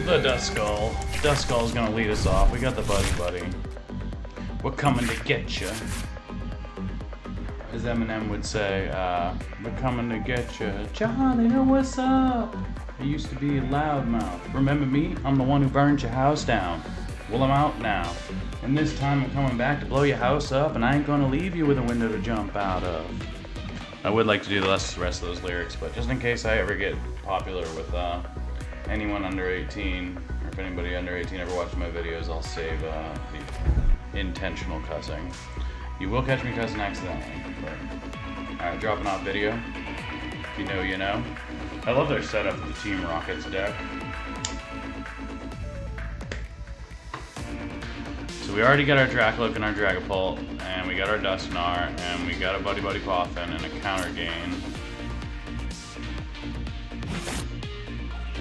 The Duskull. Duskull's gonna lead us off. We got the buddy. We're coming to get you. As Eminem would say, we're coming to get you. Johnny, know what's up? I used to be a loudmouth. Remember me? I'm the one who burned your house down. Well, I'm out now. And this time I'm coming back to blow your house up, and I ain't gonna leave you with a window to jump out of. I would like to do the rest of those lyrics, but just in case I ever get popular with anyone under 18, or if anybody under 18 ever watches my videos, I'll save the intentional cussing. You will catch me cussing accidentally, but... Alright, dropping off video. If you know, you know. I love their setup of the Team Rockets deck. So we already got our Dracloak and our Dragapult, and we got our Dusknar, and we got a Buddy Coffin and a counter gain.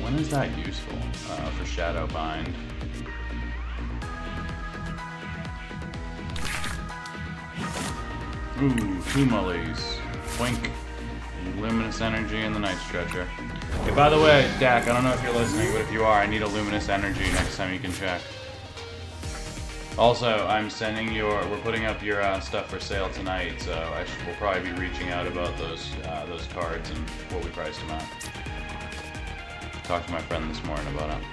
When is that useful? For Shadow Bind. Ooh, 2 Mullies. Wink. Luminous Energy and the Night Stretcher. Hey, by the way, Dak, I don't know if you're listening, but if you are, I need a Luminous Energy next time you can check. Also, I'm sending we're putting up your stuff for sale tonight, so we'll probably be reaching out about those cards and what we priced them at. Talked to my friend this morning about it.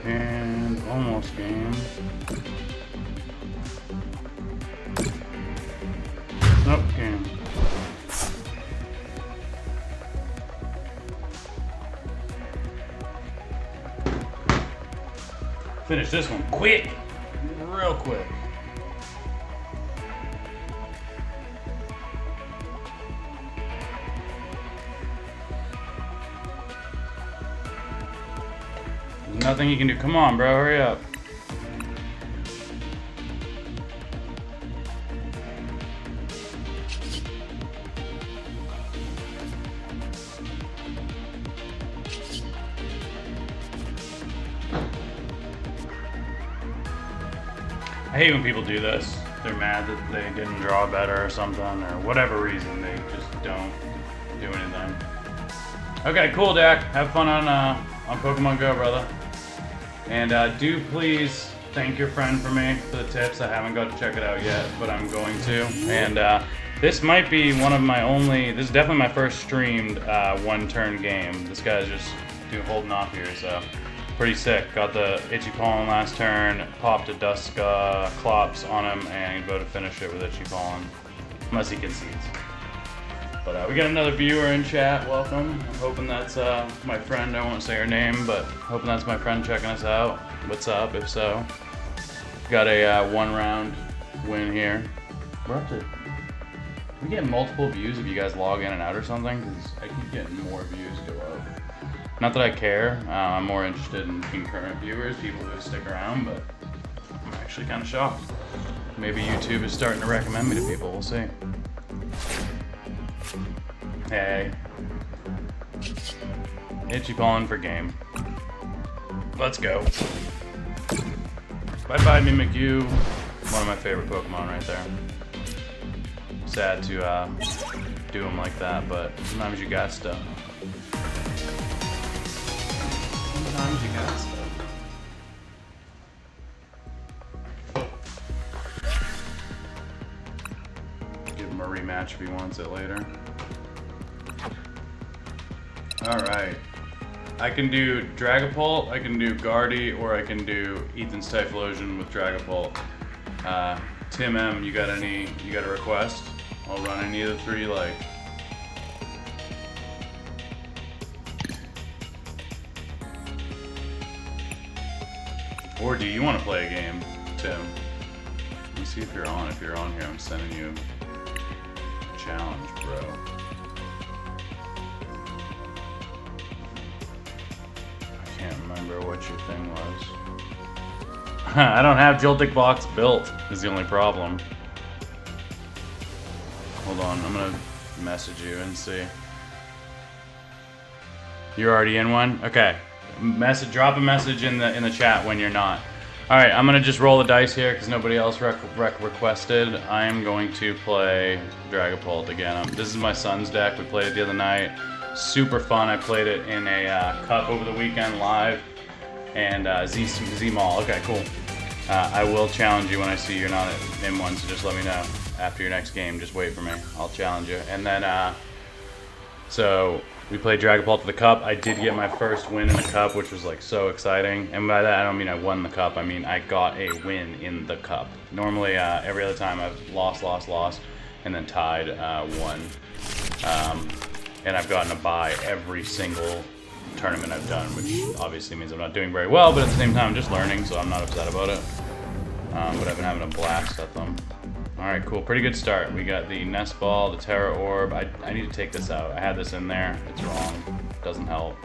And almost game. Nope, game. Finish this one quick, real quick. There's nothing you can do. Come on, bro, hurry up. I hate when people do this. They're mad that they didn't draw better or something, or whatever reason, they just don't do anything. Okay, cool, Dak. Have fun on Pokemon Go, brother. And do please thank your friend for me for the tips. I haven't got to check it out yet, but I'm going to. And this might be one of my only, this is definitely my first streamed one-turn game. This guy's just holding off here, so pretty sick. Got the Itchy Pollen last turn, popped a Dusk Clops on him, and he's about to finish it with Itchy Pollen. Unless he concedes. But we got another viewer in chat, welcome. I'm hoping that's my friend, I won't say her name, but hoping that's my friend checking us out. What's up, if so? Got a one round win here. We're up to, we get multiple views if you guys log in and out or something? Because I keep getting more views go up. Not that I care, I'm more interested in concurrent viewers, people who stick around, but I'm actually kind of shocked. Maybe YouTube is starting to recommend me to people, we'll see. Hey. Itchy Pollen for game. Let's go. Bye-bye, Mimikyu. One of my favorite Pokemon right there. Sad to do them like that, but sometimes you got stuff. Sometimes you got stuff. Give him a rematch if he wants it later. Alright. I can do Dragapult, I can do Guardy, or I can do Ethan's Typhlosion with Dragapult. Tim M, you got a request? I'll run any of the three you like. Or do you want to play a game, Tim? Let me see see if you're on. If you're on here, I'm sending you a challenge, bro. I can't remember what your thing was. I don't have Joltik Box built, is the only problem. Hold on, I'm gonna message you and see. You're already in one? Okay. Drop a message in the chat when you're not. Alright, I'm gonna just roll the dice here because nobody else requested. I am going to play Dragapult again. This is my son's deck. We played it the other night. Super fun. I played it in a cup over the weekend live. And Z-Mall. Okay, cool. I will challenge you when I see you're not in one, so just let me know after your next game. Just wait for me. I'll challenge you. And then, so we played Dragapult to the cup. I did get my first win in the cup, which was like so exciting. And by that, I don't mean I won the cup. I mean I got a win in the cup. Normally, every other time I've lost, and then tied, won. And I've gotten a bye every single tournament I've done, which obviously means I'm not doing very well, but at the same time I'm just learning, so I'm not upset about it. But I've been having a blast at them. Alright, cool. Pretty good start. We got the Nest Ball, the Terra Orb. I need to take this out. I had this in there. It's wrong. Doesn't help.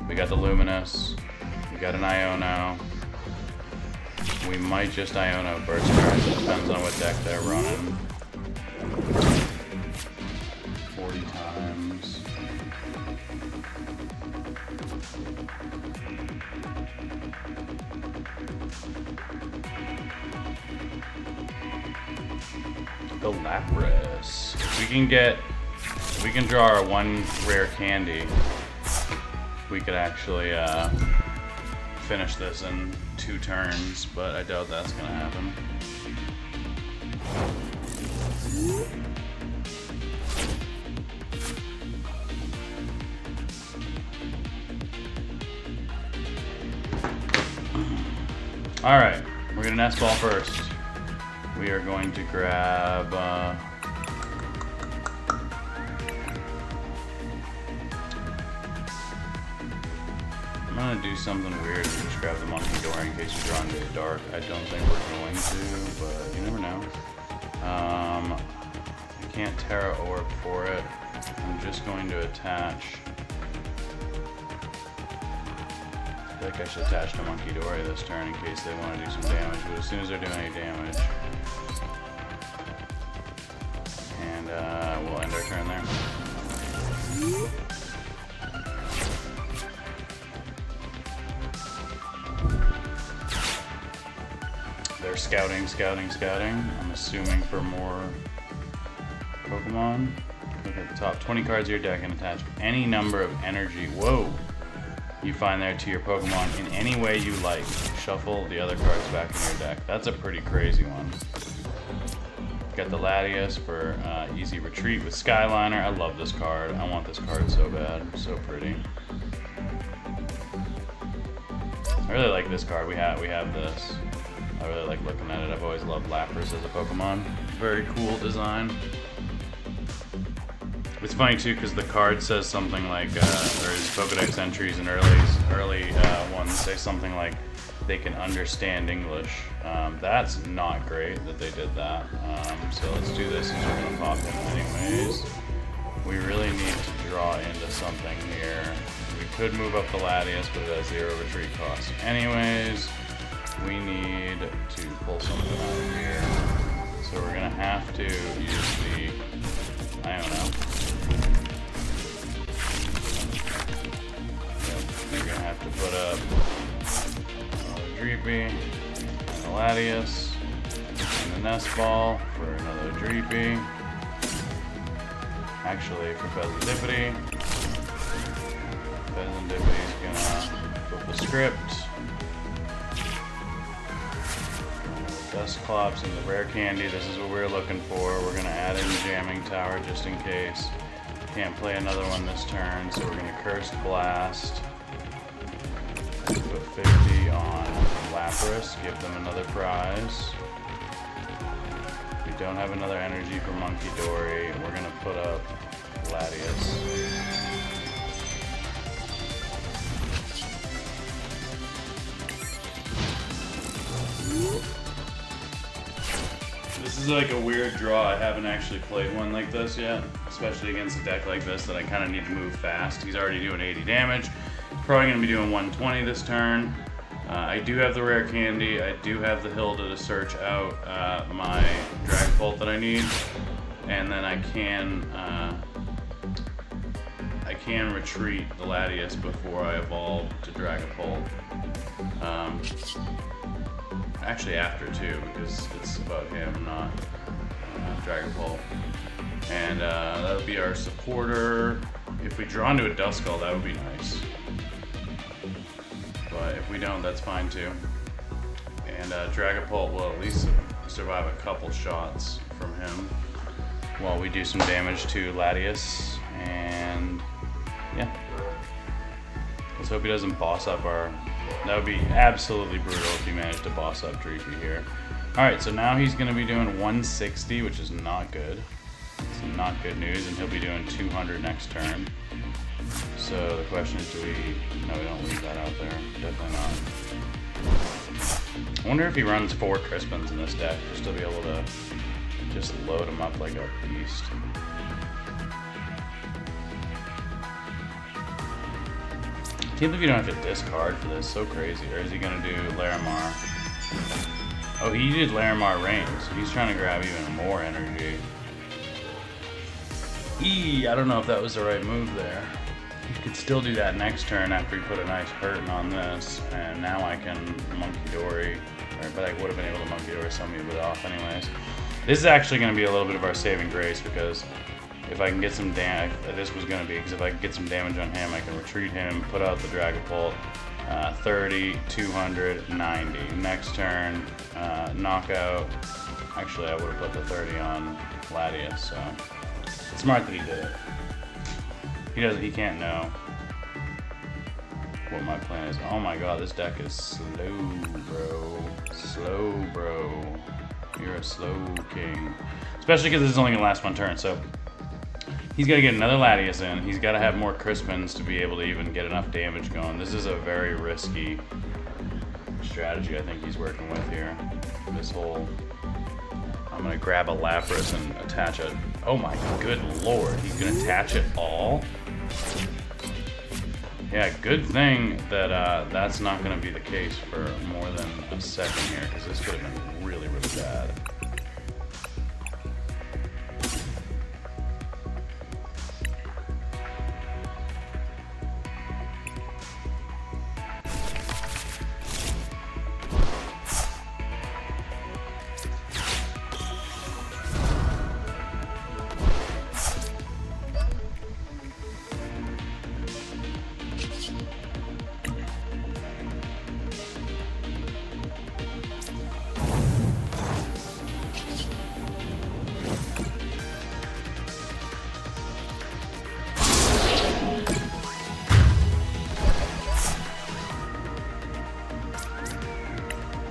We got the Luminous. We got an Iono. We might just Iono Burst cards. It depends on what deck they're running. 40 times. The Lapras. If we can draw our one rare candy, we could actually finish this in 2 turns, but I doubt that's gonna happen. Alright, we're gonna Nest Ball first. We are going to grab I'm gonna do something weird and just grab the Monkey Door in case we draw into the dark. I don't think we're going to, but you never know. I can't Terra Orb for it. I'm just going to attach. I feel like I should attach to Monkey Dory this turn in case they want to do some damage, but as soon as they're doing any damage, and we'll end our turn there. They're scouting. I'm assuming for more Pokemon. Look at the top 20 cards of your deck and attach any number of energy. Whoa! You find there to your Pokemon in any way you like. Shuffle the other cards back in your deck. That's a pretty crazy one. Got the Latias for easy retreat with Skyliner. I love this card. I want this card so bad. So pretty. I really like this card. We have this. I really like looking at it. I've always loved Lapras as a Pokemon. Very cool design. It's funny too because the card says something like, there's Pokedex entries in early ones say something like they can understand English. That's not great that they did that. So let's do this since we're gonna pop in anyways. We really need to draw into something here. We could move up the Latias, but it has 0 retreat cost. Anyways, we need to pull something out of here. So we're gonna have to use the, I don't know. We're gonna have to put up another Dreepy, and a Latias, and the Nest Ball for another Dreepy. Actually, for Pheasantipity. Pheasantipity is gonna flip the script. Dusclops and the rare candy, this is what we're looking for. We're gonna add in the Jamming Tower just in case. Can't play another one this turn, so we're gonna Cursed Blast. Put 50 on Lapras, give them another prize. We don't have another energy for Monkey Dory. We're gonna put up Latias. is like a weird draw. I haven't actually played one like this yet, especially against a deck like this that I kind of need to move fast. He's already doing 80 damage. He's probably going to be doing 120 this turn. I do have the rare candy. I do have the Hilda to search out my Dragapult that I need, and then I can retreat the Latias before I evolve to Dragapult. Actually, after too, because it's about him, not Dragapult. And that would be our supporter. If we draw into a Duskull, that would be nice. But if we don't, that's fine too. And Dragapult will at least survive a couple shots from him while we do some damage to Latias. And yeah, let's hope he doesn't boss up our... That would be absolutely brutal if he managed to boss up Dreepy here. Alright, so now he's going to be doing 160, which is not good. It's not good news, and he'll be doing 200 next turn. So the question is, do we... No, we don't leave that out there. Definitely not. I wonder if he runs 4 Crispins in this deck, just to be able to just load him up like a beast. I can't believe you don't have to discard for this. So crazy. Or is he going to do Larimar? Oh, he did Larimar range, so he's trying to grab even more energy. I don't know if that was the right move there. You could still do that next turn after you put a nice hurting on this, and now I can Monkey Dory, but I would have been able to Monkey Dory some of it off anyways. This is actually going to be a little bit of our saving grace, because if I can get some damage, this was going to be, because if I can get some damage on him, I can retreat him, put out the Dragapult, 30, 200, 90. Next turn, knockout. Actually, I would have put the 30 on Latias, so it's smart that he did it. He can't know what my plan is. Oh my god, this deck is slow, bro. Slow, bro. You're a slow king. Especially because this is only going to last one turn, so he's got to get another Latias in. He's got to have more Crispins to be able to even get enough damage going. This is a very risky strategy I think he's working with here. This whole... I'm going to grab a Lapras and attach it. Oh my good lord, he's going to attach it all? Yeah, good thing that that's not going to be the case for more than a second here, because this could have been really, really bad.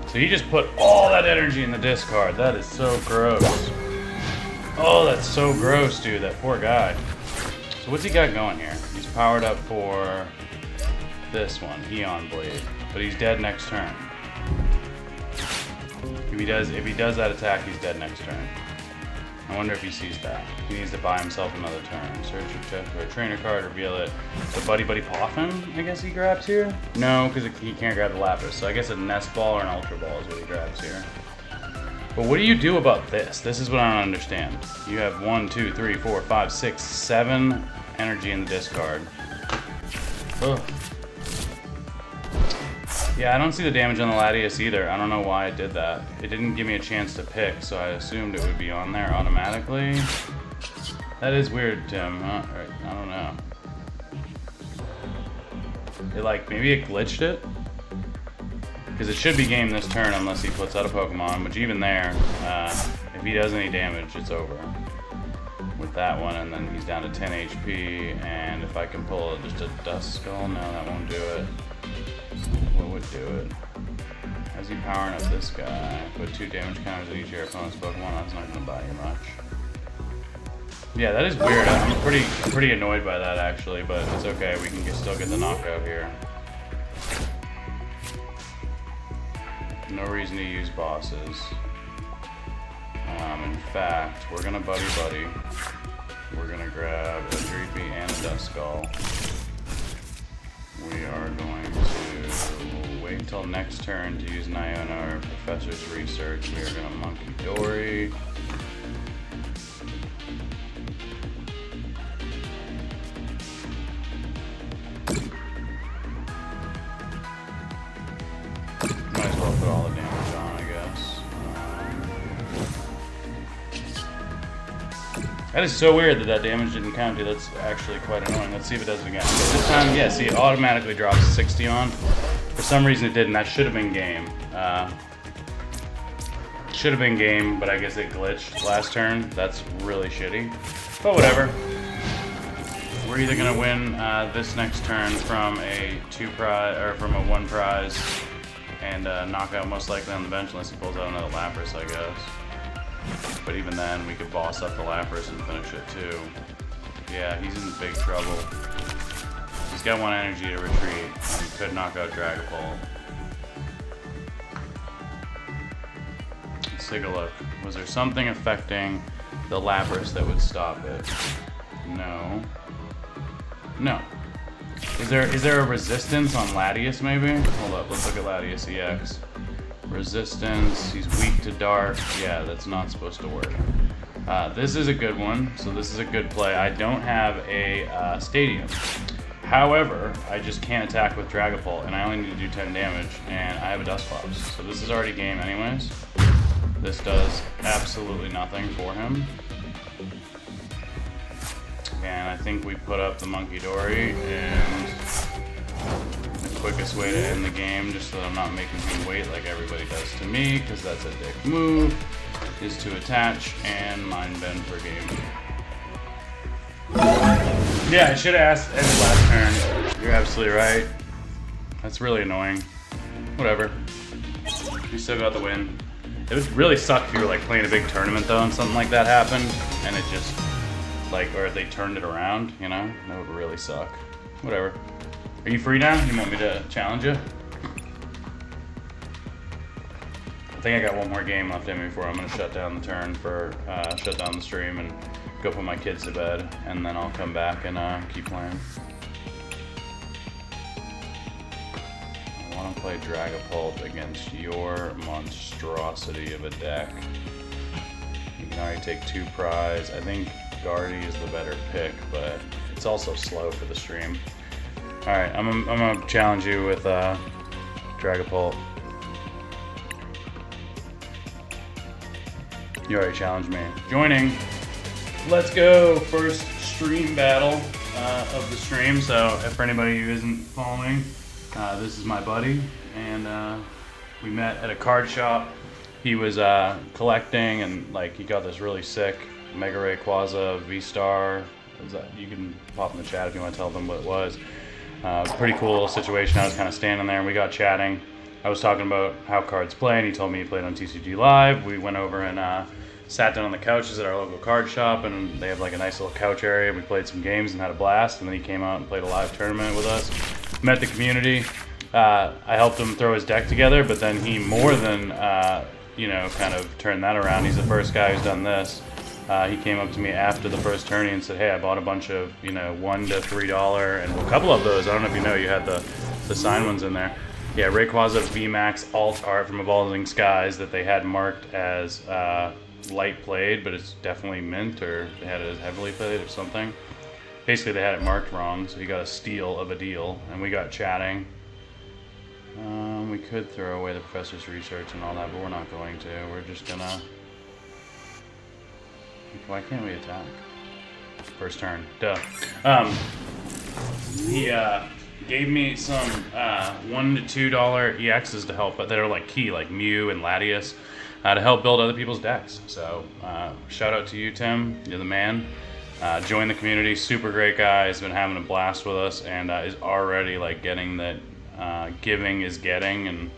So he just put all that energy in the discard. That is so gross. Oh, that's so gross, dude. That poor guy. So what's he got going here? He's powered up for this one, Eon Blade. But he's dead next turn. If he does that attack, he's dead next turn. I wonder if he sees that. He needs to buy himself another turn. Search your chest for a trainer card, reveal it. The Buddy Poffin, I guess he grabs here? No, because he can't grab the Lapras. So I guess a Nest Ball or an Ultra Ball is what he grabs here. But what do you do about this? This is what I don't understand. You have 1, 2, 3, 4, 5, 6, 7 energy in the discard. Ugh. Yeah, I don't see the damage on the Latias either. I don't know why it did that. It didn't give me a chance to pick, so I assumed it would be on there automatically. That is weird, Tim. Huh? I don't know. Maybe it glitched it? Because it should be game this turn unless he puts out a Pokemon, which even there, if he does any damage, it's over. With that one, and then he's down to 10 HP, and if I can pull just a Duskull, no, that won't do it. What would do it? How's he powering up this guy? Put 2 damage counters on each of your opponent's Pokemon. That's not going to buy you much. Yeah, that is weird. I'm pretty annoyed by that actually, but it's okay. We can still get the knockout here. No reason to use bosses. In fact, we're gonna buddy. We're gonna grab a Dreepy and a Dust Skull. We are going to wait until next turn to use Niona or Professor's Research. We are gonna Monkey Dory. Might as well put all the damage on, I guess. That is so weird that damage didn't count, dude. That's actually quite annoying. Let's see if it does it again. So this time, yeah, see, it automatically drops 60 on. For some reason it didn't. That should have been game. Should have been game, but I guess it glitched last turn. That's really shitty. But whatever. We're either gonna win this next turn from a 2 prize or from a 1 prize and knock out most likely on the bench unless he pulls out another Lapras, I guess. But even then, we could boss up the Lapras and finish it too. Yeah, he's in big trouble. He's got 1 energy to retreat, and he could knock out Dragapult. Let's take a look. Was there something affecting the Lapras that would stop it? No. No. Is there a resistance on Latias maybe? Hold up, let's look at Latias EX. Resistance, he's weak to dark. Yeah, that's not supposed to work. This is a good one, so this is a good play. I don't have a stadium. However, I just can't attack with Dragapult, and I only need to do 10 damage, and I have a Dusclops. So this is already game anyways. This does absolutely nothing for him. And I think we put up the Monkey Dory, and the quickest way to end the game, just so that I'm not making him wait like everybody does to me, because that's a dick move, is to attach and Mind Bend for game. Yeah, I should have asked Eddie last turn. You're absolutely right. That's really annoying. Whatever. We still got the win. It would really suck if you were like playing a big tournament though and something like that happened, and it just like, or if they turned it around, you know? That would really suck. Whatever. Are you free now? You want me to challenge you? I think I got one more game left in me before I'm gonna shut down the turn for, shut down the stream and go put my kids to bed, and then I'll come back and keep playing. I wanna play Dragapult against your monstrosity of a deck. You can already take 2 prize. I think Guardy is the better pick, but it's also slow for the stream. Alright, I'm gonna challenge you with Dragapult. You already challenged me. Joining. Let's go. First stream battle of the stream. So for anybody who isn't following, this is my buddy, and we met at a card shop. He was collecting, and like he got this really sick Mega Rayquaza V-Star. You can pop in the chat if you want to tell them what it was. Pretty cool little situation. I was kind of standing there and we got chatting. I was talking about how cards play, and he told me he played on TCG Live. We went over and sat down on the couches at our local card shop, and they have like a nice little couch area. We played some games and had a blast, and then he came out and played a live tournament with us. Met the community. I helped him throw his deck together, but then he more than, you know, kind of turned that around. He's the first guy who's done this. He came up to me after the first tourney and said, hey, I bought a bunch of, you know, $1 to $3, and a couple of those, I don't know if you know, you had the signed ones in there. Yeah, Rayquaza VMAX alt art from Evolving Skies that they had marked as light played, but it's definitely mint, or they had it as heavily played or something. Basically, they had it marked wrong, so he got a steal of a deal, and we got chatting. We could throw away the professor's research and all that, but we're not going to. We're just gonna... Why can't we attack? First turn. Duh. He gave me some $1 to $2 EXs to help, but that are like key, like Mew and Latias, to help build other people's decks. So shout out to you, Tim. You're the man. Join the community. Super great guy. Has been having a blast with us, and is already like getting that giving is getting, and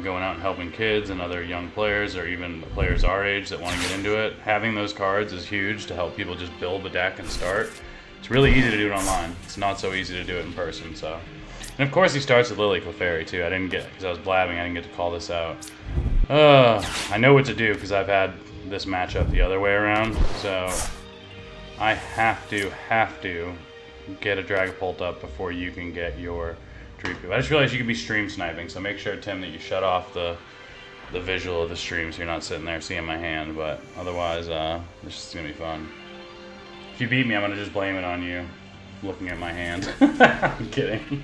going out and helping kids and other young players, or even players our age that want to get into it. Having those cards is huge to help people just build the deck and start. It's really easy to do it online. It's not so easy to do it in person. So, and of course he starts with Lily Clefairy too. I didn't get, because I was blabbing, I didn't get to call this out. I know what to do because I've had this matchup the other way around. So I have to get a Dragapult up before you can get your Dreepoo. I just realized you could be stream sniping, so make sure, Tim, that you shut off the visual of the stream so you're not sitting there seeing my hand, but otherwise, this is gonna be fun. If you beat me, I'm gonna just blame it on you looking at my hand. I'm kidding.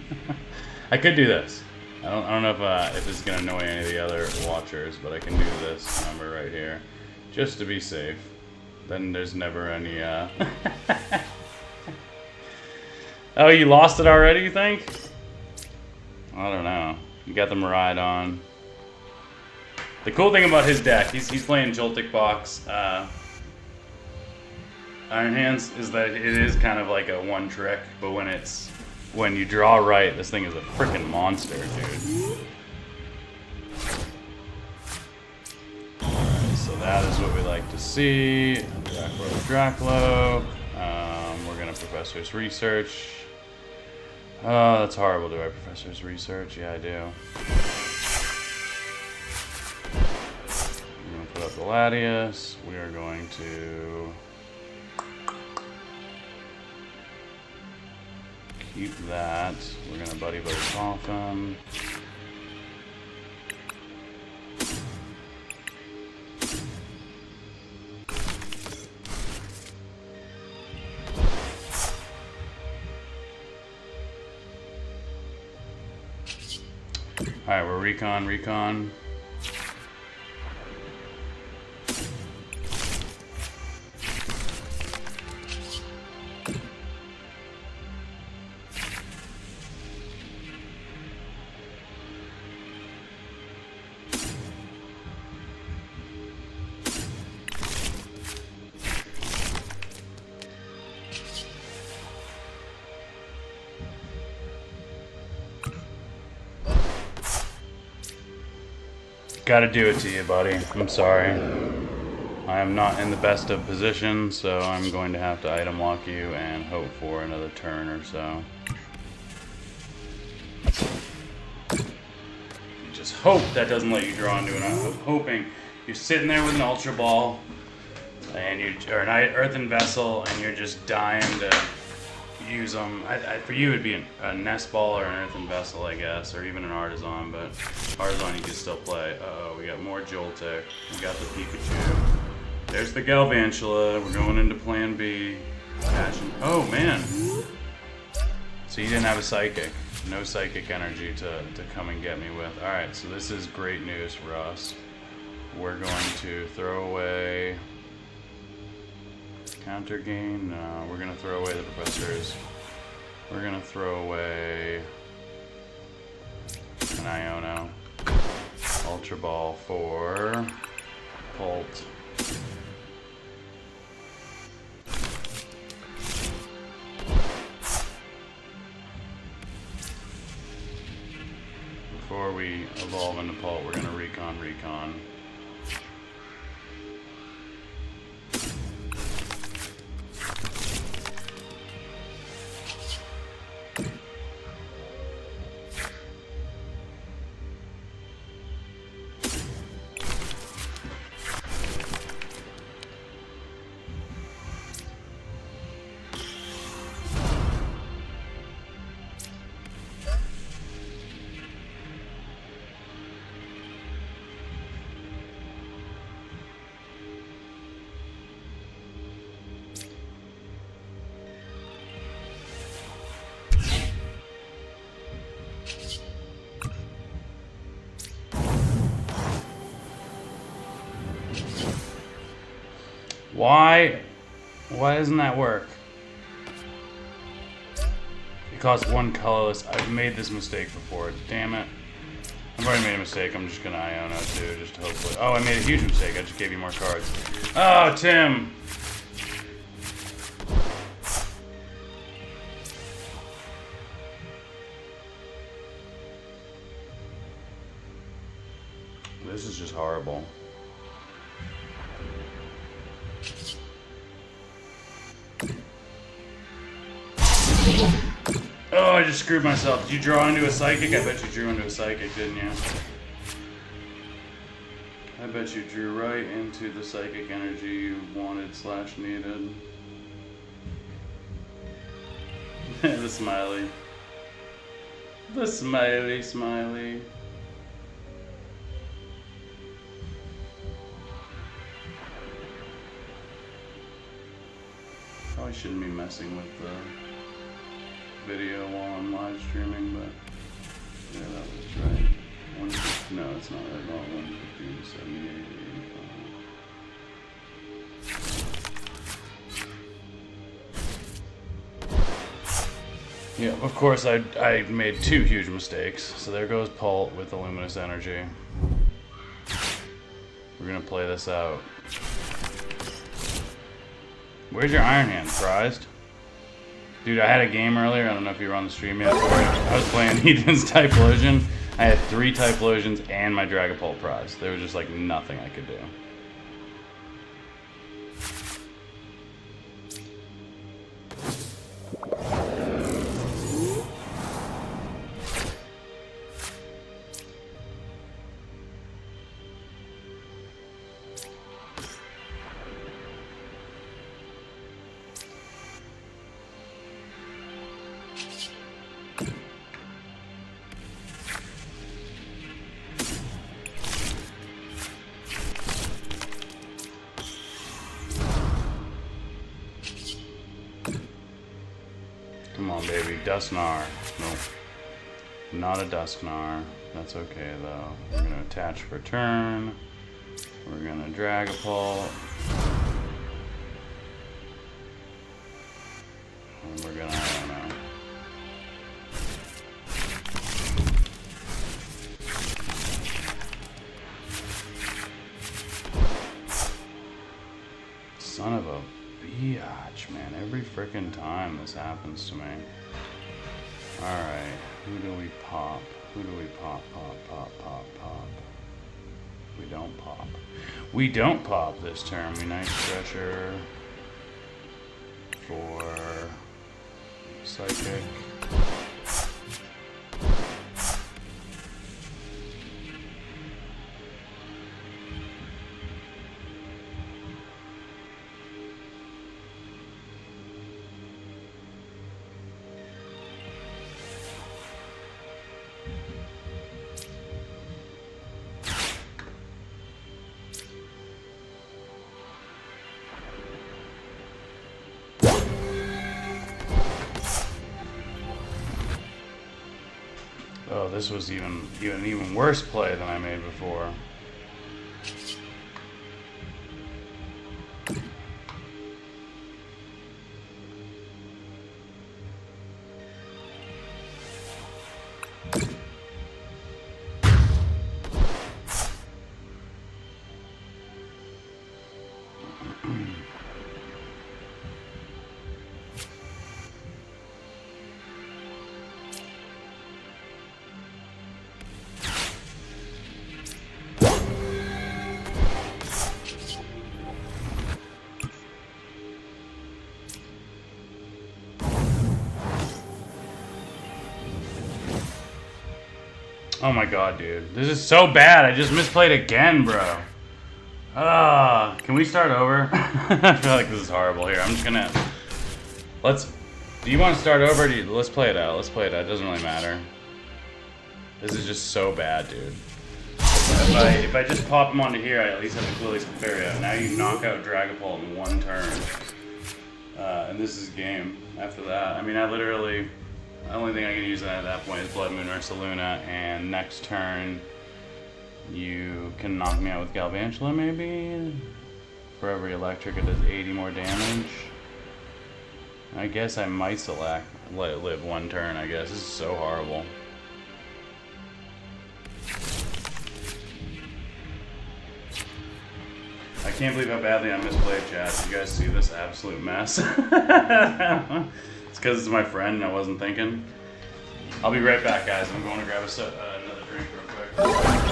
I could do this. I don't know if this is gonna annoy any of the other watchers, but I can do this number right here, just to be safe. Then there's never any, Oh, you lost it already, you think? I don't know. You got the Miraidon. The cool thing about his deck, he's playing Joltik Box, Iron Hands, is that it is kind of like a one trick, but when you draw right, this thing is a freaking monster, dude. Alright, so that is what we like to see. Draclo. We're gonna Professor's Research. Oh, that's horrible. Do I Professor's Research? Yeah, I do. I'm gonna put up the Latias. We are going to keep that. We're gonna buddy off him. Alright, we're recon. Gotta do it to you, buddy. I'm sorry. I am not in the best of positions, so I'm going to have to item lock you and hope for another turn or so. Just hope that doesn't let you draw into it. I'm hoping you're sitting there with an Ultra Ball and or an Earthen Vessel, and you're just dying to use them. For you, it'd be a Nest Ball or an Earthen Vessel, I guess, or even an Artisan, but Artisan you can still play. Uh-oh, we got more Joltik. We got the Pikachu. There's the Galvantula. We're going into Plan B. Oh, man. So you didn't have a Psychic. No Psychic energy to come and get me with. Alright, so this is great news for us. We're going to throw away Counter Gain. No, we're going to throw away the Professors. We're going to throw away an Iono. Ultra Ball for Bolt. Before we evolve into Pult, we're going to recon. Why doesn't that work? It costs one colorless. I've made this mistake before. Damn it. I've already made a mistake. I'm just gonna Iono too, just hopefully. Oh, I made a huge mistake. I just gave you more cards. Oh, Tim! This is just horrible. Oh, I just screwed myself. Did you draw into a Psychic? I bet you drew into a Psychic, didn't you? I bet you drew right into the psychic energy you wanted / needed. The smiley. The smiley. Probably shouldn't be messing with the video while I'm live streaming, but yeah, that was right. No, it's not right. About 115, 78, 85. Yeah, of course I made 2 huge mistakes. So there goes Paul with the luminous energy. We're gonna play this out. Where's your Iron Hand? Prized? Dude, I had a game earlier. I don't know if you were on the stream yet. I was playing Heathen's Typhlosion. I had 3 Typhlosions and my Dragapult prize. There was just like nothing I could do. Come on, baby. Dusknar. Nope. Not a Dusknar. That's okay, though. We're going to attach for turn. We're going to Dragapult. And we're going to, I don't know. Son of a biatch, man. Every freaking time this happens to me. Alright, who do we pop? Who do we pop? Pop. We don't pop. We don't pop this turn. We Night Stretcher for Psychic. Oh, this was even worse play than I made before. Oh my god, dude. This is so bad. I just misplayed again, bro. Can we start over? I feel like this is horrible here. I'm just gonna... Do you want to start over? Let's play it out. Let's play it out. It doesn't really matter. This is just so bad, dude. If I just pop him onto here, I at least have to clearly fairy out. Now you knock out Dragapult in 1 turn. And this is game after that. I mean, the only thing I can use at that point is Blood Moon or Ursaluna, and next turn you can knock me out with Galvantula maybe? For every electric it does 80 more damage. I guess I might select let it live 1 turn, I guess. This is so horrible. I can't believe how badly I misplayed, chat. Did you guys see this absolute mess? It's because it's my friend and I wasn't thinking. I'll be right back, guys. I'm going to grab another drink real quick.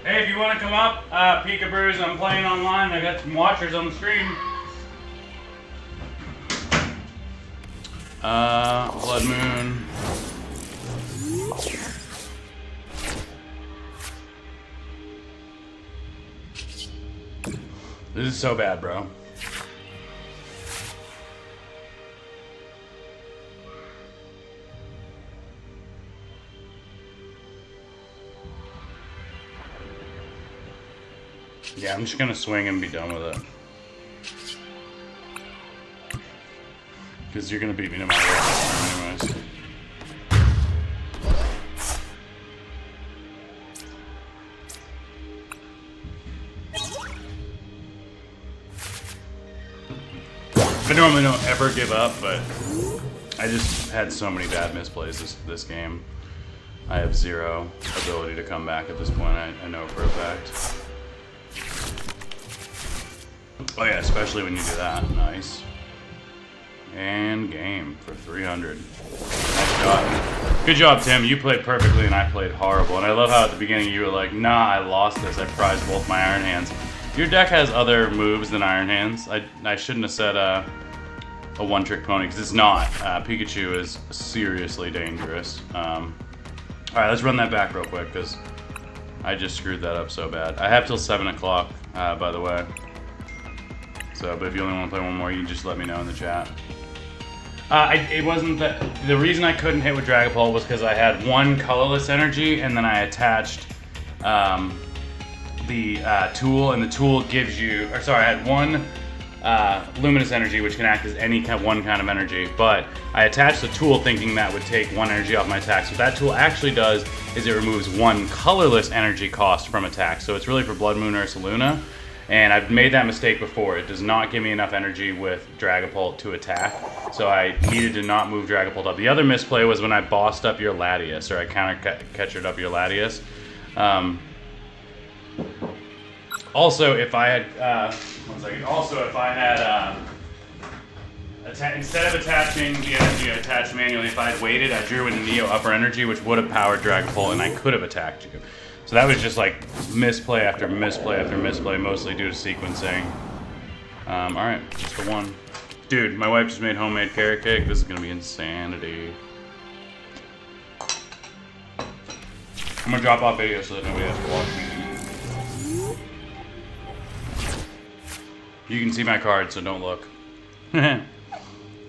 Hey, if you want to come up, DaddyBruise, I'm playing online. I got some watchers on the stream. Blood Moon. This is so bad, bro. Yeah, I'm just gonna swing and be done with it. Because you're gonna beat me no matter what, anyways. I normally don't ever give up, but I just had so many bad misplays this game. I have zero ability to come back at this point, I know for a fact. Oh yeah, especially when you do that. Nice. And game for 300. Nice job. Good job, Tim. You played perfectly and I played horrible. And I love how at the beginning you were like, nah, I lost this. I prized both my Iron Hands. Your deck has other moves than Iron Hands. I shouldn't have said a one-trick pony, because it's not. Pikachu is seriously dangerous. Alright, let's run that back real quick, because I just screwed that up so bad. I have till 7 o'clock, by the way. So, but if you only want to play one more, you can just let me know in the chat. It wasn't that. The reason I couldn't hit with Dragapult was because I had one colorless energy, and then I attached the tool, and the tool gives you. Or sorry, I had one luminous energy, which can act as one kind of energy. But I attached the tool thinking that would take one energy off my attack. So what that tool actually does is it removes one colorless energy cost from attack. So it's really for Blood Moon or Ursaluna. And I've made that mistake before. It does not give me enough energy with Dragapult to attack, so I needed to not move Dragapult up. The other misplay was when I bossed up your Latias, or I counter-catchered up your Latias. Also, if I had, one second. Also, if I had, instead of attaching the energy I attached manually, if I had waited, I drew in Neo Upper Energy, which would have powered Dragapult, and I could have attacked you. So that was just like misplay after misplay after misplay, mostly due to sequencing. Alright, just the one. Dude, my wife just made homemade carrot cake. This is gonna be insanity. I'm gonna drop off video so that nobody has to watch me. You can see my card, so don't look. Or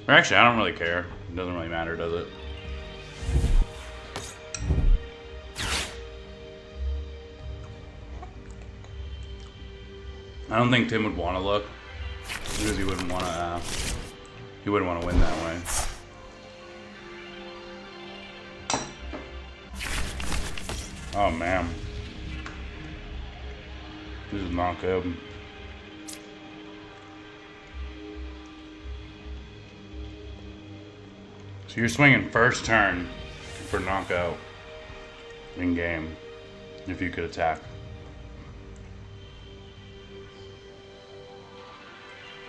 actually, I don't really care. It doesn't really matter, does it? I don't think Tim would want to look, because he wouldn't want to win that way. Oh man, this is not good. So you're swinging first turn for knockout in game, if you could attack.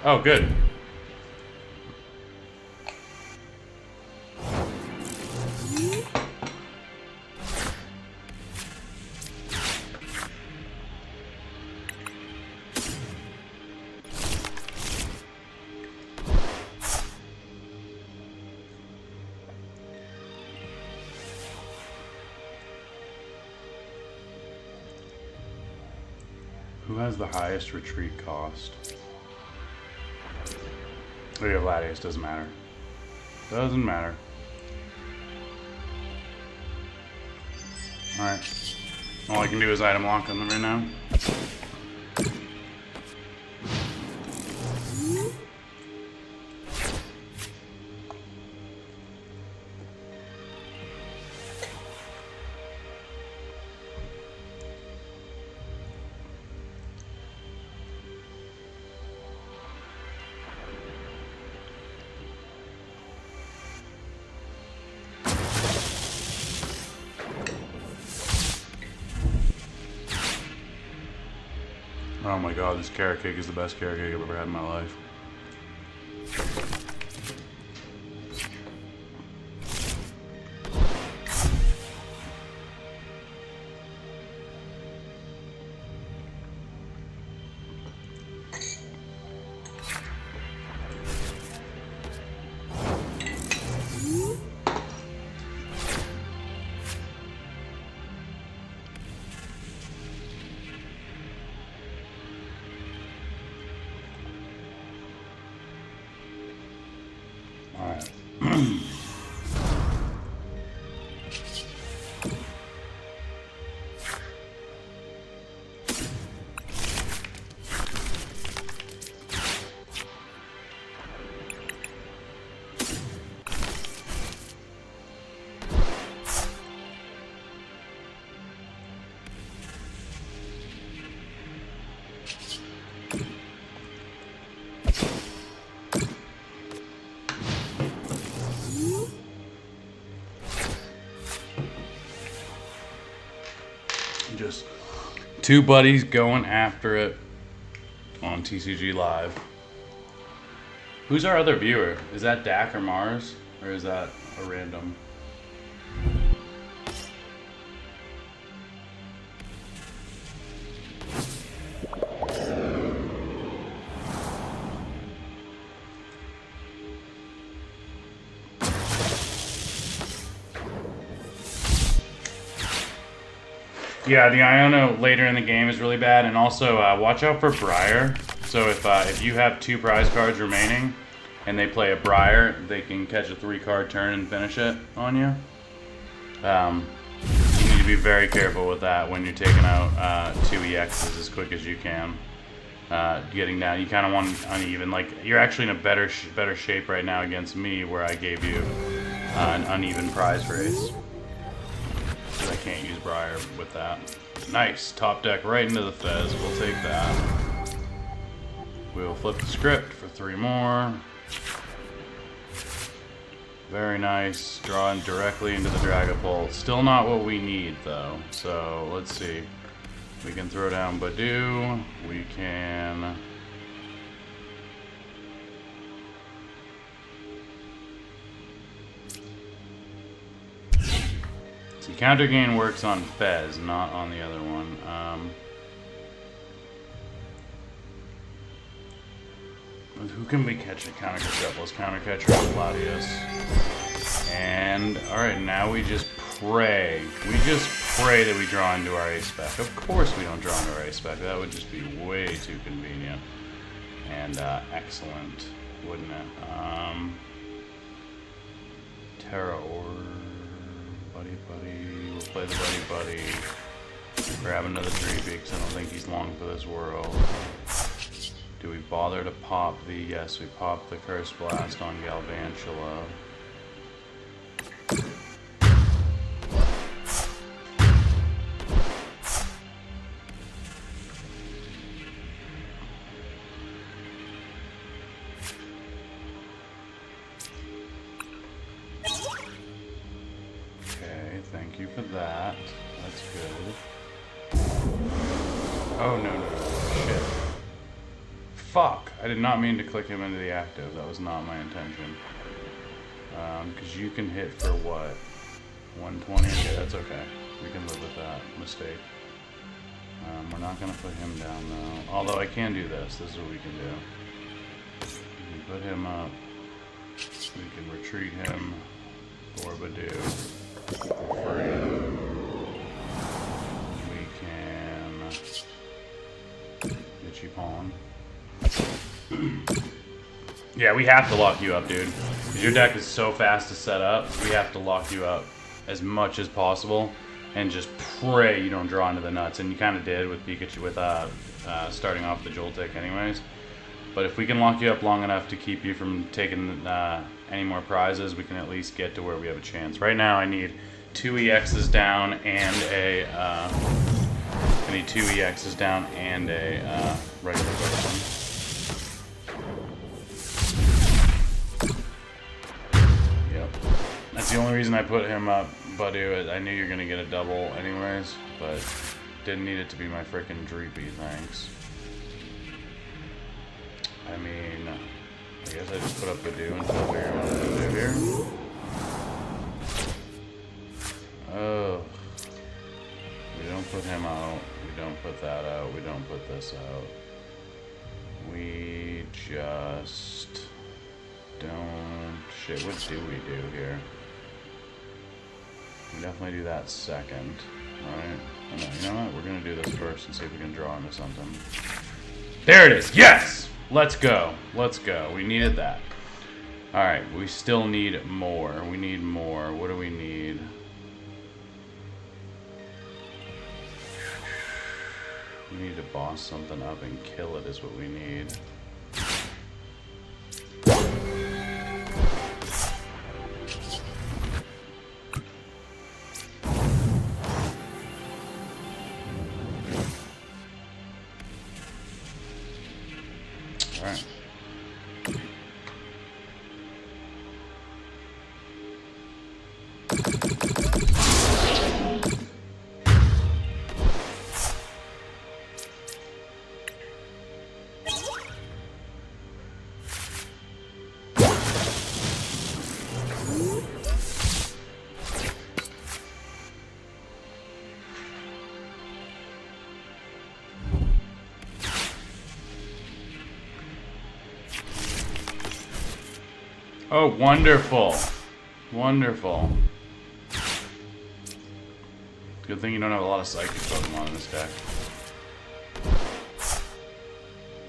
Oh, good. Who has the highest retreat cost? Oh, your Latias, doesn't matter. Doesn't matter. Alright. All I can do is item lock on them right now. Oh my god, this carrot cake is the best carrot cake I've ever had in my life. Just two buddies going after it on TCG Live. Who's our other viewer? Is that Dak or Mars? Or is that a random? Yeah, the Iono later in the game is really bad, and also watch out for Briar. So if you have 2 prize cards remaining, and they play a Briar, they can catch a 3-card turn and finish it on you. You need to be very careful with that when you're taking out 2 EXs as quick as you can. Getting down, you kind of want uneven. Like you're actually in a better shape right now against me, where I gave you an uneven prize race. I can't use Briar with that. Nice. Top deck right into the Fez. We'll take that. We'll flip the script for 3 more. Very nice. Drawing directly into the Dragapult. Still not what we need, though. So, let's see. We can throw down Badoo. We can... Counter gain works on Fez, not on the other one. Who can we catch a counter catch up? Let's counter catch Claudius. And alright, now we just pray. We just pray that we draw into our ace spec. Of course we don't draw into our ace spec. That would just be way too convenient. And excellent, wouldn't it? Terra Orb. Buddy, we'll play the buddy. Grab another Dreepy, because I don't think he's long for this world. Do we bother to pop the... Yes, we pop the Curse Blast on Galvantula. Thank you for that. That's good. Oh, no. Shit. Fuck! I did not mean to click him into the active. That was not my intention. Because you can hit for what? 120? Okay, that's okay. We can live with that mistake. We're not going to put him down, though. Although I can do this. This is what we can do. We can put him up. We can retreat him for Badoo. We can Itchy Pawn. Yeah, we have to lock you up, dude. Because your deck is so fast to set up, we have to lock you up as much as possible and just pray you don't draw into the nuts. And you kind of did with Pikachu, with starting off the Joltik anyways. But if we can lock you up long enough to keep you from taking any more prizes, we can at least get to where we have a chance. Right now I need 2 EXs down and a I need 2 EXs down and a regular person. Yep. That's the only reason I put him up, Badoo. I knew you were gonna get a double anyways, but didn't need it to be my frickin' Dreepy, thanks. I mean, I guess I just put up Badoo until we figure out what to do here. Oh. We don't put him out. We don't put that out. We don't put this out. We just don't... Shit, what do we do here? We definitely do that second, right? Oh, no, you know what? We're gonna do this first and see if we can draw into something. There it is! Yes! Let's go. Let's go. We needed that. Alright, we still need more. We need more. What do we need? We need to boss something up and kill it is what we need. Alright. Oh, wonderful. Wonderful. Good thing you don't have a lot of psychic Pokemon in this deck.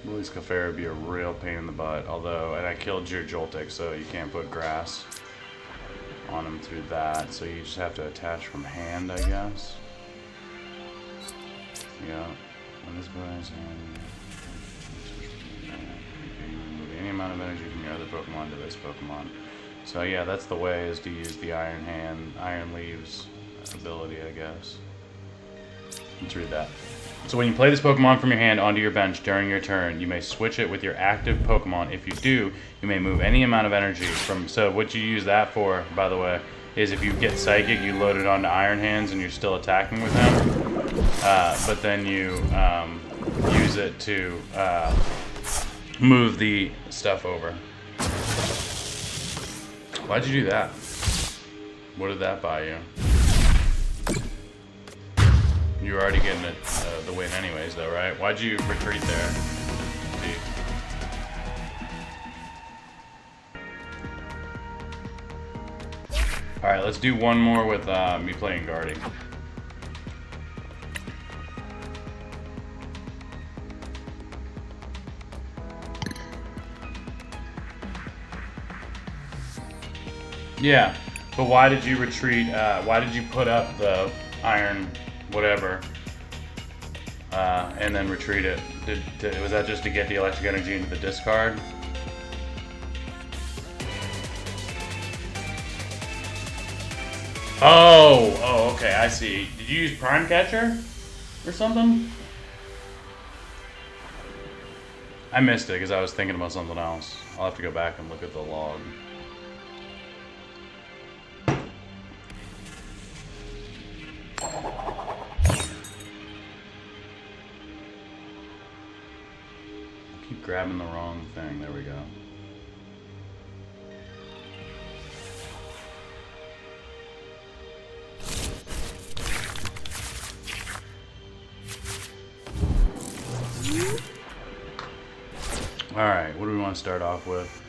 Willy's Clefairy would be a real pain in the butt, although, and I killed your Joltik, so you can't put grass on him through that, so you just have to attach from hand, I guess. Yeah. When this goes in, move any amount of energy from your other Pokemon to this Pokemon. So yeah, that's the way, is to use the Iron Leaves ability, I guess. Let's read that. So when you play this Pokemon from your hand onto your bench during your turn, you may switch it with your active Pokemon. If you do, you may move any amount of energy from... So what you use that for, by the way, is if you get Psychic, you load it onto Iron Hands and you're still attacking with him. But then you use it to move the stuff over. Why'd you do that? What did that buy you? You were already getting the win anyways, though, right? Why'd you retreat there? Alright, let's do one more with me playing Guardy. Yeah, but why did you retreat? Why did you put up the iron whatever and then retreat it? Was that just to get the electric energy into the discard? Oh, okay, I see. Did you use Prime Catcher or something? I missed it because I was thinking about something else. I'll have to go back and look at the log. Keep grabbing the wrong thing. There we go. Alright, what do we want to start off with?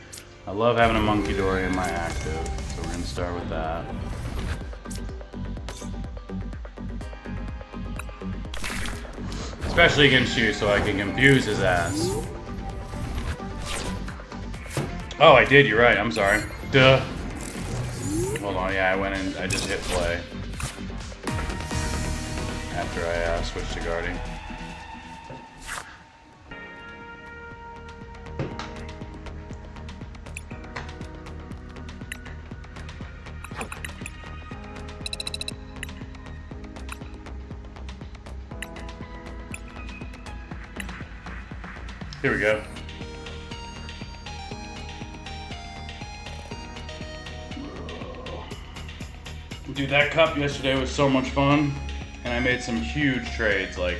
I love having a Monkey Dory in my active, so we're going to start with that. Especially against you, so I can confuse his ass. Oh, I did, you're right, I'm sorry. Duh. Hold on, yeah, I went in, I just hit play. After I switched to Guardy. Here we go. Dude, that cup yesterday was so much fun, and I made some huge trades. Like,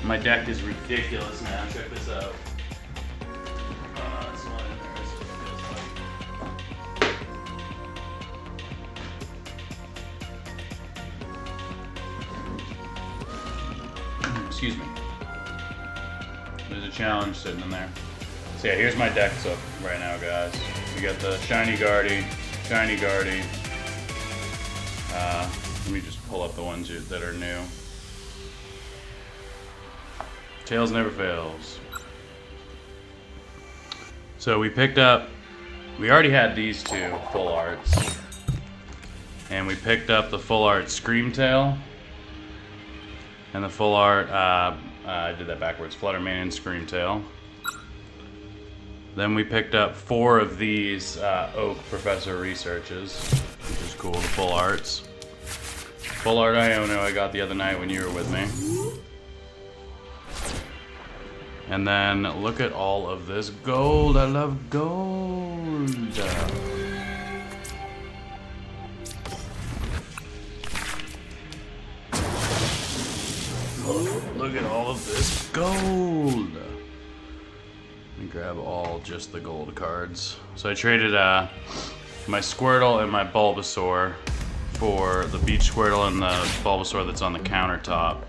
my deck is ridiculous now. Check this out. It's not embarrassing. Excuse me. There's a challenge sitting in there. So yeah, here's my deck up right now, guys. We got the Shiny Guardy, Shiny Guardy. Let me just pull up the ones that are new. Tails never fails. So we picked up, we already had these two full arts. And we picked up the full art Screamtail. And the full art, I did that backwards, Fluttermane and Screamtail. Then we picked up 4 of these Oak Professor Researches, which is cool, the full arts. Full art Iono I got the other night when you were with me. And then look at all of this gold. I love gold. Look at all of this gold. Let me grab all just the gold cards. So I traded my Squirtle and my Bulbasaur for the Beach Squirtle and the Bulbasaur that's on the countertop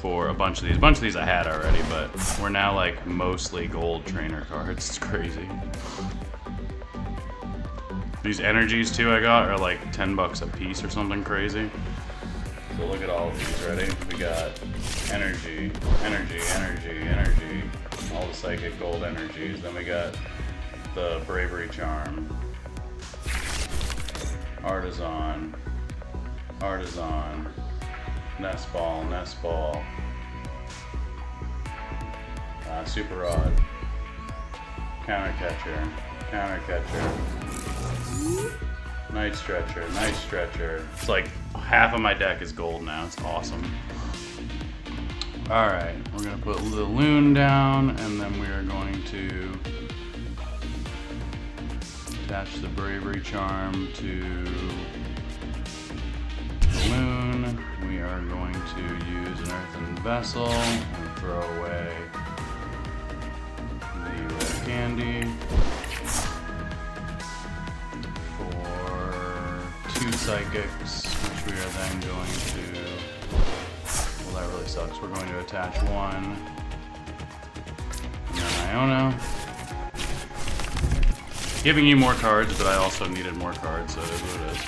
for a bunch of these. A bunch of these I had already, but we're now like mostly gold trainer cards. It's crazy. These energies too I got are like 10 bucks a piece or something crazy. So look at all of these, ready? We got energy, energy, energy, energy, all the psychic gold energies. Then we got the bravery charm, artisan, artisan, nest ball, super rod, counter catcher, night stretcher, night stretcher. It's like half of my deck is gold now. It's awesome. Alright, we're going to put the loon down, and then we are going to attach the bravery charm to the loon. We are going to use an earthen vessel and throw away the red candy for 2 psychics, which we are then going to, well, that really sucks. We're going to attach 1, and then Iono. Giving you more cards, but I also needed more cards, so it is what it is.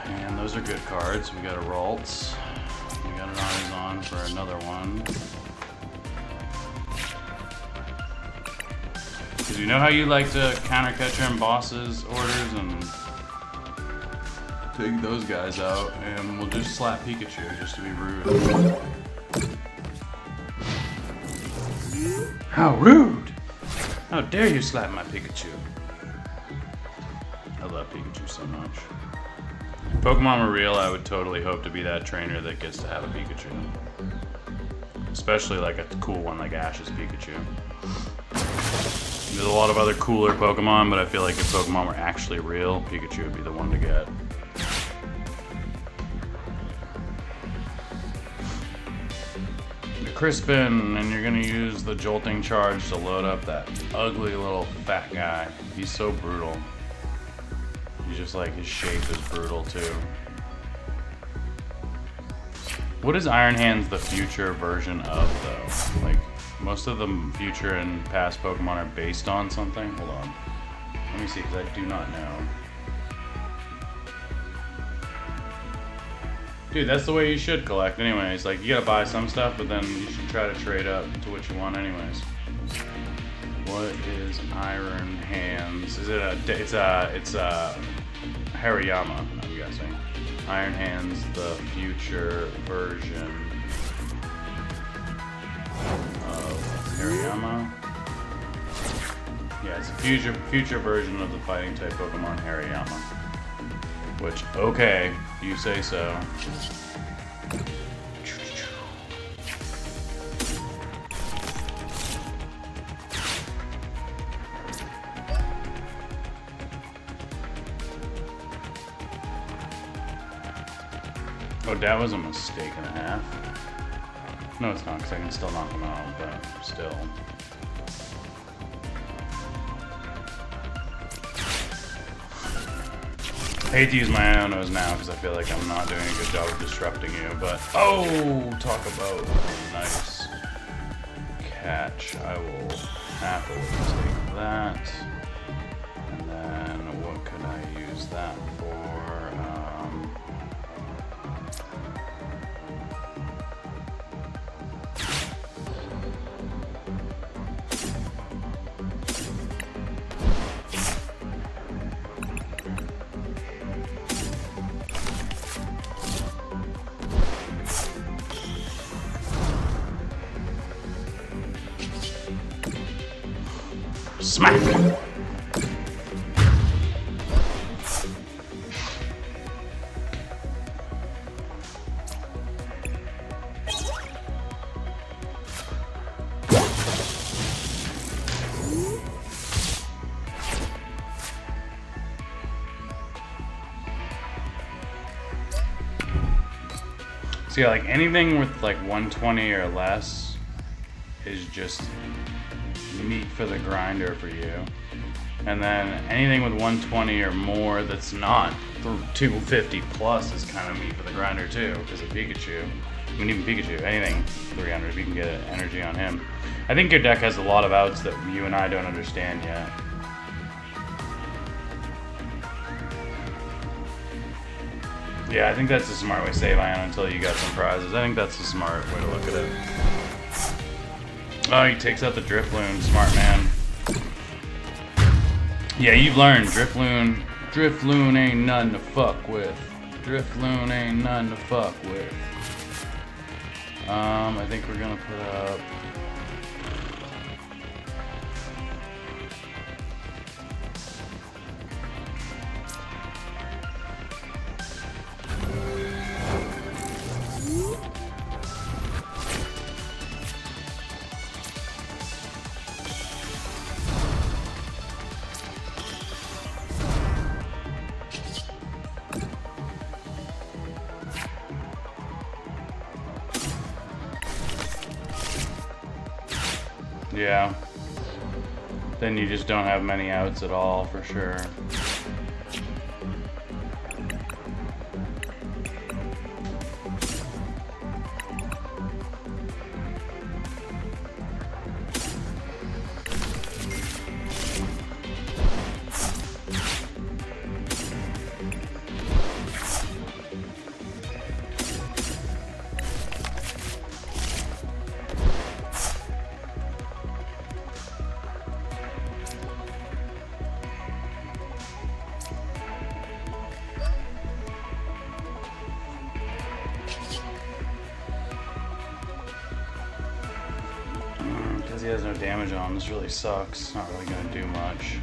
And those are good cards. We got a Ralts. We got an Artisan for another one. Because you know how you like to counter catcher and bosses orders and take those guys out, and we'll just slap Pikachu just to be rude. How rude! How dare you slap my Pikachu? I love Pikachu so much. If Pokemon were real, I would totally hope to be that trainer that gets to have a Pikachu. Especially like a cool one like Ash's Pikachu. There's a lot of other cooler Pokemon, but I feel like if Pokemon were actually real, Pikachu would be the one to get. Crispin, and you're gonna use the jolting charge to load up that ugly little fat guy. He's so brutal. He's just like, his shape is brutal too. What is Iron Hands the future version of though? Like, most of the future and past Pokemon are based on something. Hold on. Let me see, because I do not know. Dude, that's the way you should collect anyways. Like, you gotta buy some stuff, but then you should try to trade up to what you want anyways. What is Iron Hands? Is it it's a Hariyama, I'm guessing. Iron Hands, the future version of Hariyama. Yeah, it's a future version of the fighting type Pokemon Hariyama. Which, okay, you say so. Oh, that was a mistake and a half. No, it's not, because I can still knock him out, but still. I hate to use my Ionos now because I feel like I'm not doing a good job of disrupting you, but oh, talk about a nice catch. I will happily take that. And then what could I use that for? Smack! So yeah, like anything with like 120 or less is just meat for the grinder for you. And then anything with 120 or more that's not 250 plus is kind of meat for the grinder too, because of Pikachu. I mean, even Pikachu, anything 300, if you can get energy on him. I think your deck has a lot of outs that you and I don't understand yet. Yeah, I think that's a smart way. Save Ion until you got some prizes. I think that's a smart way to look at it. Oh, he takes out the Drifloon. Smart man. Yeah, you've learned. Drifloon ain't nothing to fuck with. Drifloon ain't nothing to fuck with. I think we're gonna put up... Yeah. Then you just don't have many outs at all, for sure. He has no damage on him. This really sucks. Not really gonna do much.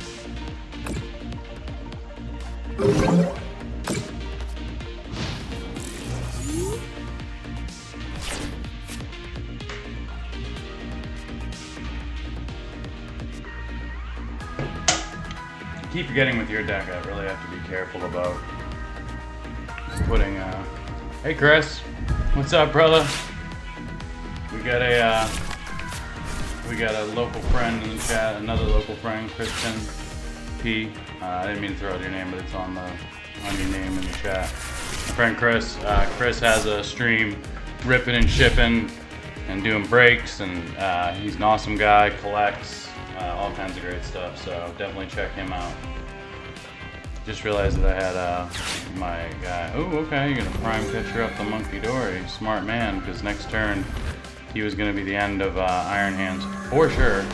Keep forgetting with your deck, I really have to be careful about putting Hey Chris, what's up, brother? We got a local friend in the chat, another local friend, Christian P. I didn't mean to throw out your name, but it's on your name in the chat. My friend Chris. Chris has a stream ripping and shipping and doing breaks, and he's an awesome guy, collects all kinds of great stuff, so definitely check him out. Just realized that I had my guy. Oh, okay, you're gonna prime catcher up the Monkey Dory. Smart man, because next turn he was going to be the end of Iron Hands, for sure.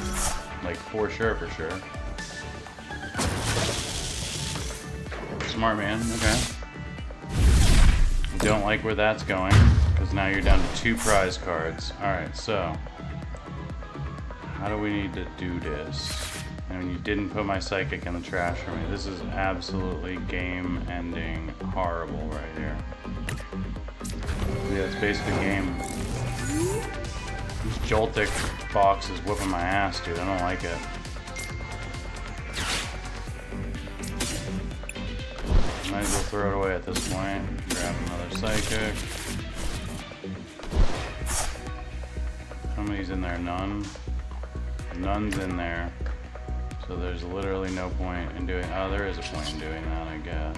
Like, for sure. Smart man, okay. Don't like where that's going, because now you're down to 2 prize cards. Alright, so how do we need to do this? And you didn't put my Psychic in the trash for me. This is absolutely game-ending horrible right here. Yeah, it's basically game. This Joltik box is whooping my ass, dude. I don't like it. Might as well throw it away at this point. Grab another Psychic. How many's in there? None? None's in there. So there's literally no point in doing... Oh, there is a point in doing that, I guess.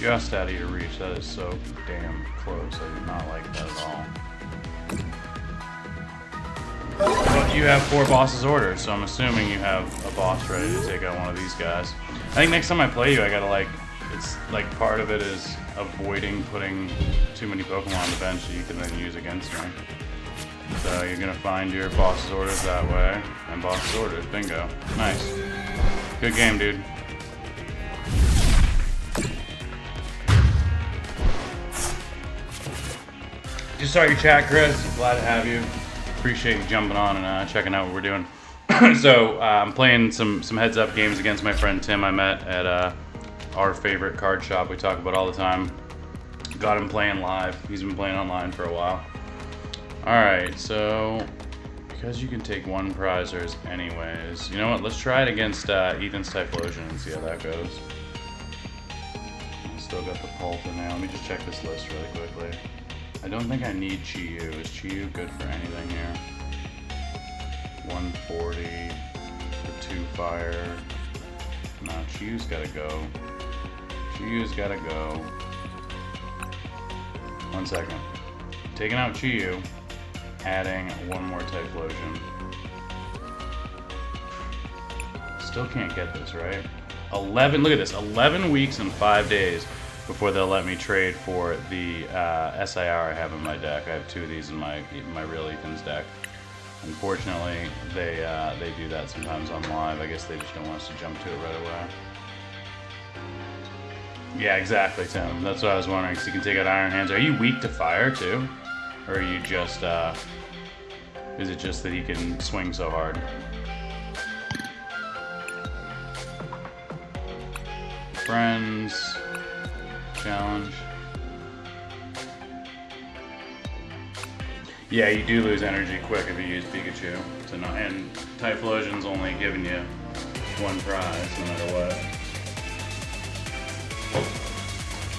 Just out of your reach. That is so damn close. I did not like that at all. But you have 4 bosses ordered, so I'm assuming you have a boss ready to take out one of these guys. I think next time I play you, I gotta like, it's like part of it is avoiding putting too many Pokemon on the bench that you can then use against me. So you're gonna find your bosses orders that way, and bosses orders, bingo. Nice. Good game, dude. Just saw your chat, Chris. Glad to have you. Appreciate you jumping on and checking out what we're doing. So I'm playing some heads-up games against my friend Tim I met at our favorite card shop we talk about all the time. Got him playing live. He's been playing online for a while. Alright, so because you can take 1 prizers anyways, you know what? Let's try it against Ethan's Typhlosion and see how that goes. Still got the Pulper now. Let me just check this list really quickly. I don't think I need Chi-Yu. Is Chi-Yu good for anything here? 140, the 2 fire. Nah, Chiyu's gotta go. Chiyu's gotta go. 1 second. Taking out Chiyu, adding 1 more Typhlosion. Still can't get this, right? 11, look at this, 11 weeks and 5 days before they'll let me trade for the SIR I have in my deck. I have 2 of these in my real Ethan's deck. Unfortunately, they do that sometimes on live. I guess they just don't want us to jump to it right away. Yeah, exactly, Tim. That's what I was wondering, because you can take out Iron Hands. Are you weak to fire, too? Or are you just, is it just that he can swing so hard? Friends. Challenge. Yeah, you do lose energy quick if you use Pikachu. So no, and Typhlosion's only giving you 1 prize, no matter what.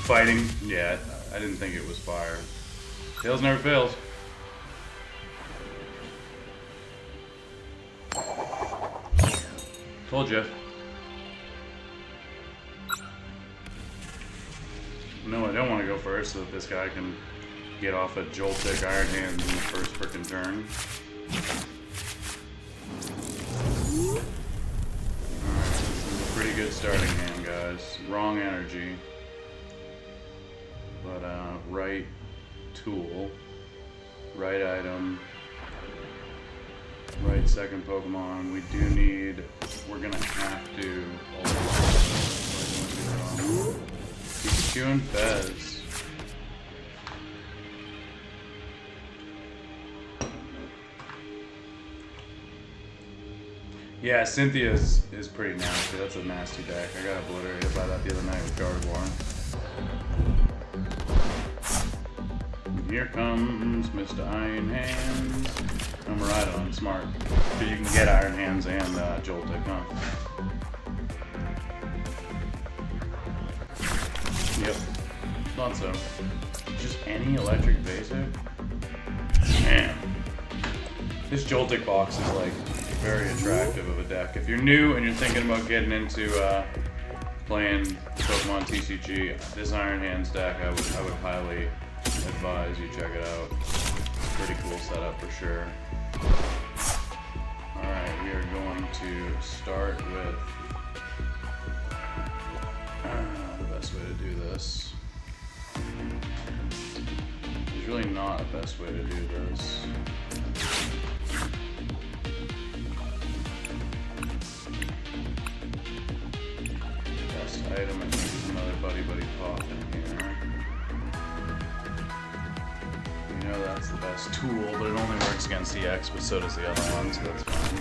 Fighting? Yeah, I didn't think it was fire. Tails never fails. Told you. No, I don't want to go first so that this guy can get off a Joltik Iron Hands in the first frickin' turn. Alright, this is a pretty good starting hand, guys. Wrong energy. But, right tool. Right item. Right second Pokemon. We do need... We're gonna have to... Pikachu and Fez. Yeah, Cynthia's is pretty nasty. That's a nasty deck. I got obliterated by that the other night with Gardevoir. And here comes Mr. Iron Hands. I'm right on, smart. Because you can get Iron Hands and Joltik, huh? Yep. Thought so. Just any electric basic? Man. This Joltik box is like very attractive of a deck. If you're new and you're thinking about getting into playing Pokemon TCG, this Iron Hands deck I would highly advise you check it out. Pretty cool setup for sure. Alright, we are going to start with the best way to do this. There's really not a best way to do this. Best item, I think, is another Buddy Pop in here. You know that's the best tool, but it only works against EX, but so does the other one, so that's fine.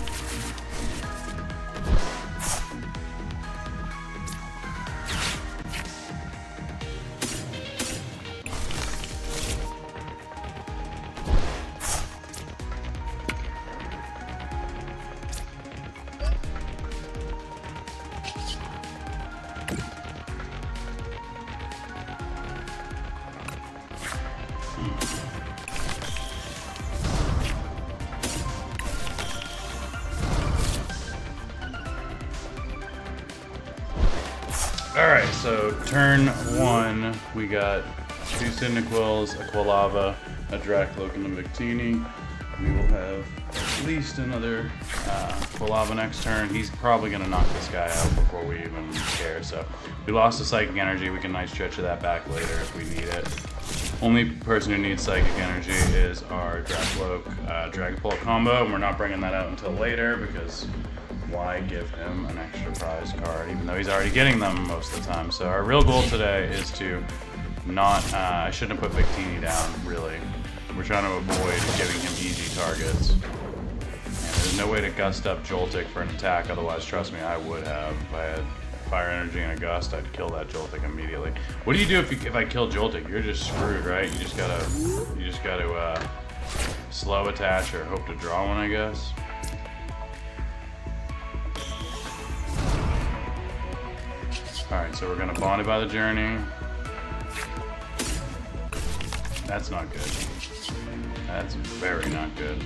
Alright, so turn 1, we got 2 Cyndaquils, a Quilava, a Dracloak, and a Victini. We will have at least another Quilava next turn. He's probably going to knock this guy out before we even care, so we lost the Psychic Energy. We can nice stretch of that back later if we need it. Only person who needs Psychic Energy is our Dracloak Dragapult combo, and we're not bringing that out until later because why give him an extra prize card, even though he's already getting them most of the time. So our real goal today is to not, I shouldn't have put Victini down, really. We're trying to avoid giving him easy targets. And there's no way to gust up Joltik for an attack, otherwise, trust me, I would have. If I had Fire Energy and a Gust, I'd kill that Joltik immediately. What do you do if I kill Joltik? You're just screwed, right? You just gotta slow attach or hope to draw one, I guess. Alright, so we're gonna Bonded by the Journey. That's not good. That's very not good.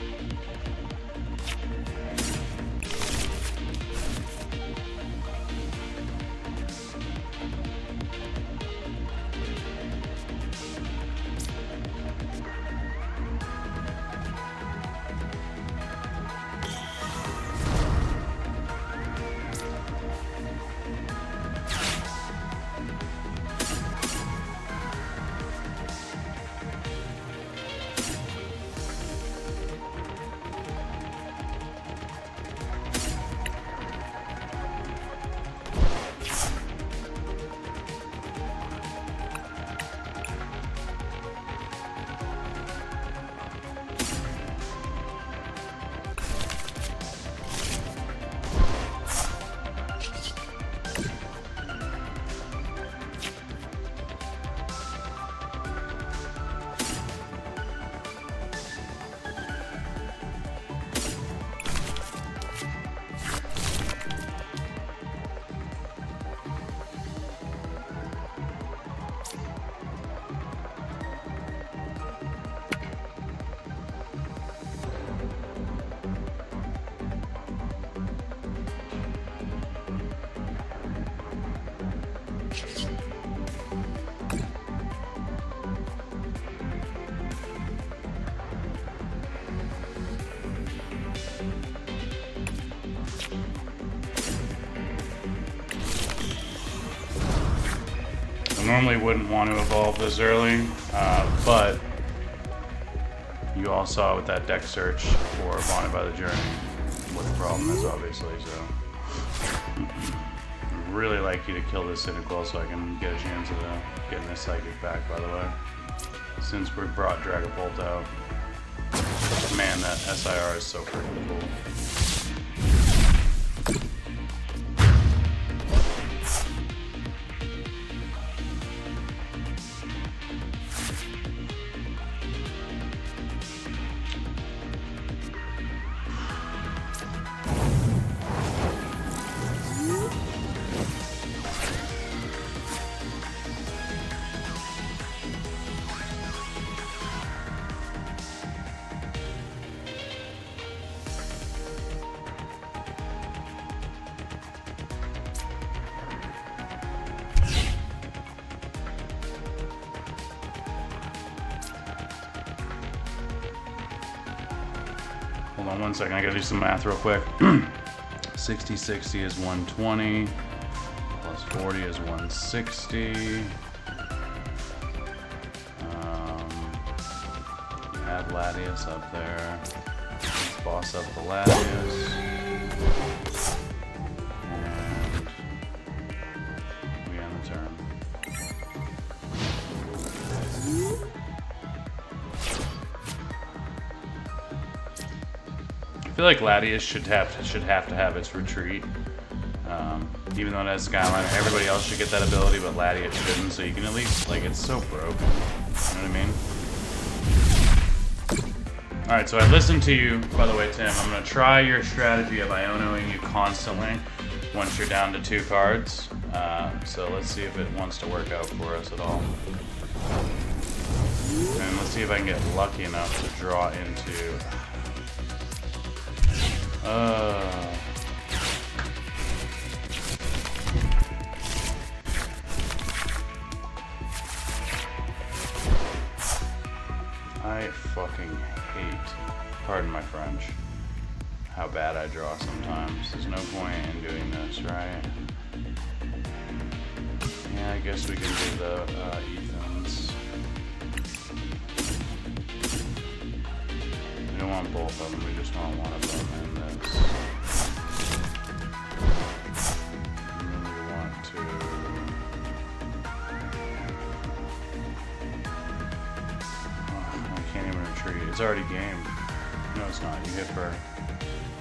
Normally wouldn't want to evolve this early, but you all saw with that deck search for Bonded by the Journey what the problem is, obviously, so. I'd really like you to kill this Cyndaquil so I can get a chance of getting this Psychic back, by the way. Since we brought Dragapult out. Man, that SIR is so freaking cool. Hold on 1 second, I gotta do some math real quick. 60 is 120, plus 40 is 160. Add Latias up there. Let's boss up the Latias. And we end the turn. I feel like Latias should have to have its retreat. Even though it has Skyline, everybody else should get that ability, but Latias shouldn't, so you can at least, like, it's so broken. You know what I mean? Alright, so I listened to you, by the way, Tim. I'm going to try your strategy of Ionoing you constantly once you're down to 2 cards. So let's see if it wants to work out for us at all. And let's see if I can get lucky enough to draw into... I fucking hate, pardon my French, how bad I draw sometimes. There's no point in doing this, right? Yeah, I guess we can do the Ethans. We don't want both of them, we just want one of them and this. And then we want to... It's already game. No, it's not. You hit for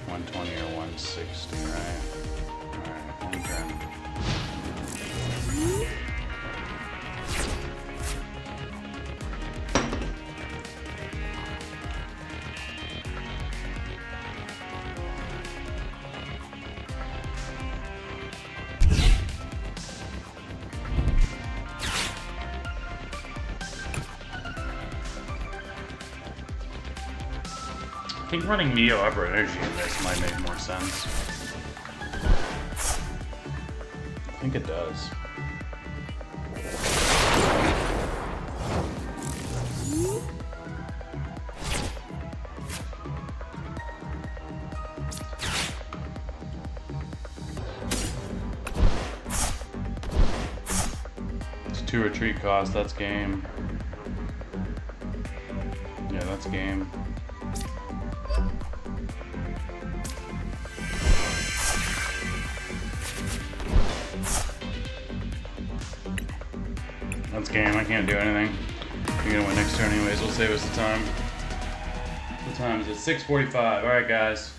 120 or 160, right? Alright, end turn. I think running Neo Upper Energy in this might make more sense. I think it does. It's 2 retreat cost, that's game. Yeah, that's game. That's game, I can't do anything. You're gonna win next turn anyways, we'll save us the time. What time is it? 6:45. Alright guys,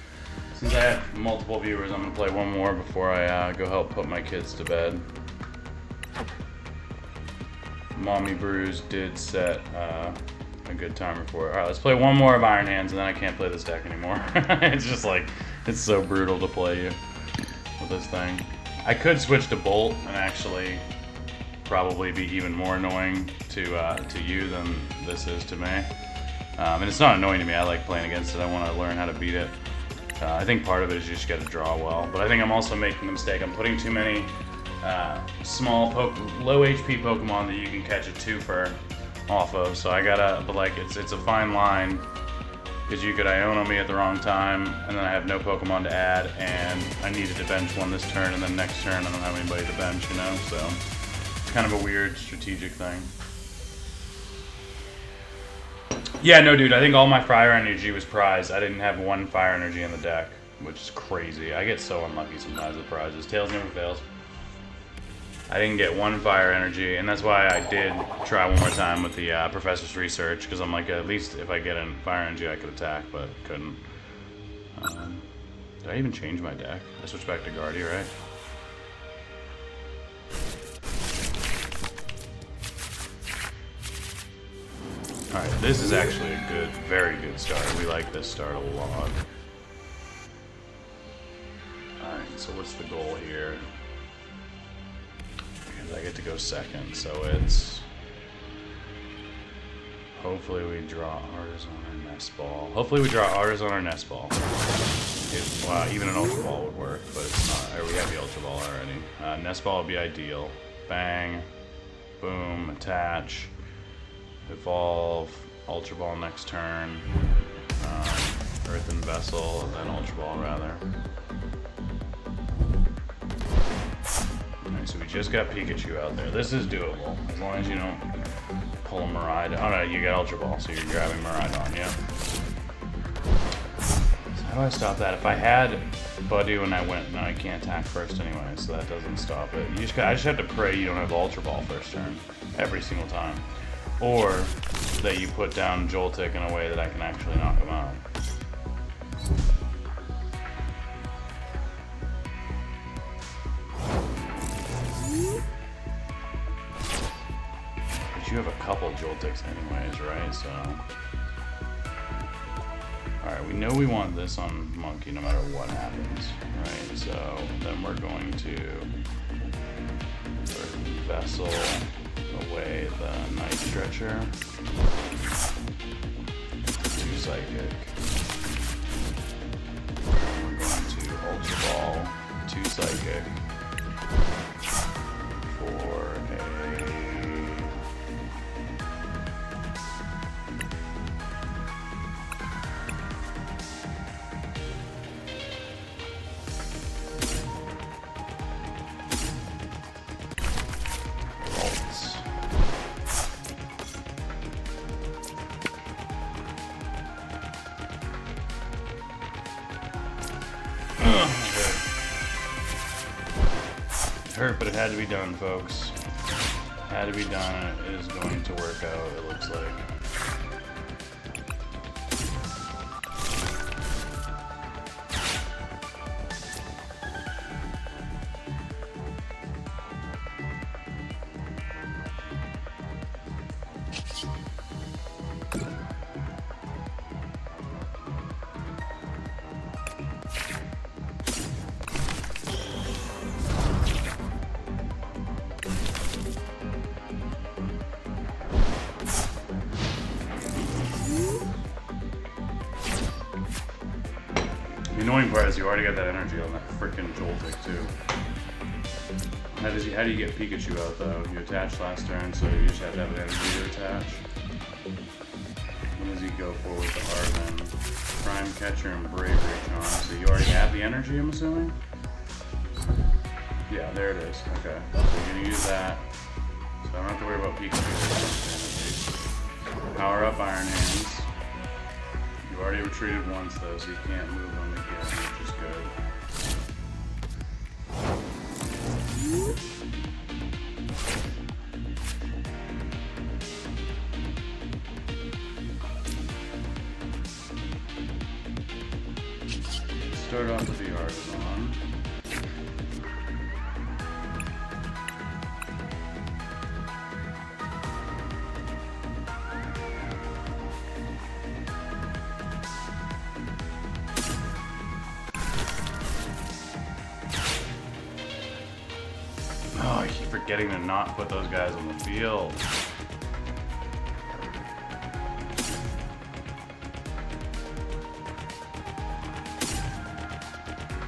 since I have multiple viewers, I'm gonna play one more before I go help put my kids to bed. Mommy Bruise did set a good timer for it. Alright, let's play one more of Iron Hands and then I can't play this deck anymore. It's just like, it's so brutal to play you with this thing. I could switch to Bolt and actually probably be even more annoying to you than this is to me. And it's not annoying to me, I like playing against it, I want to learn how to beat it. I think part of it is you just got to draw well, but I think I'm also making the mistake, I'm putting too many small, low HP Pokemon that you can catch a 2-fer off of, so I gotta, but like, it's a fine line, because you could Iono me at the wrong time, and then I have no Pokemon to add, and I needed to bench one this turn, and then next turn I don't have anybody to bench, you know, so Kind of a weird strategic thing. Yeah, no, dude, I think all my fire energy was prized. I didn't have one fire energy in the deck, which is crazy. I get so unlucky sometimes with prizes. Tails never fails. I didn't get one fire energy, and that's why I did try one more time with the Professor's Research, because I'm like, at least if I get a fire energy, I could attack, but couldn't. Did I even change my deck? I switched back to Guardy, right? Alright, this is actually a good, very good start. We like this start a lot. Alright, so what's the goal here? Because I get to go second, so it's... Hopefully we draw Artisan or Nest Ball. Hopefully we draw Artisan or Nest Ball. Well, even an Ultra Ball would work, but it's not. We have the Ultra Ball already. Nest Ball would be ideal. Bang. Boom. Attach. Evolve, Ultra Ball next turn, Earthen Vessel, and then Ultra Ball rather. Alright, so we just got Pikachu out there. This is doable, as long as you don't pull a Miraidon. Oh no, you got Ultra Ball, so you're grabbing Miraidon, yeah. So how do I stop that? If I had Budew and I went, no, I can't attack first anyway, so that doesn't stop it. I just have to pray you don't have Ultra Ball first turn, every single time. Or that you put down Joltik in a way that I can actually knock him out. But you have a couple Joltiks anyways, right? So... Alright, we know we want this on Monkey no matter what happens, right? So then we're going to... Vessel... away the Night Stretcher. 2 Psychic. We're going to Ultra Ball, 2 Psychic. For a... Hurt, but it had to be done, folks. Had to be done, and it is going to work out, it looks like. The annoying part is you already got that energy on that freaking Joltik too. How do you get Pikachu out though? You attached last turn, so you just have to have an energy to attach. When does he go for with the Arven? Prime Catcher and Bravery Charm. So you already have the energy, I'm assuming? Yeah, there it is. Okay. So you're gonna use that. So I don't have to worry about Pikachu. Power up Iron Hands. You've already retreated once though, so you can't move them again, which is good. Start off with the Artisan. Oh, I keep forgetting to not put those guys on the field.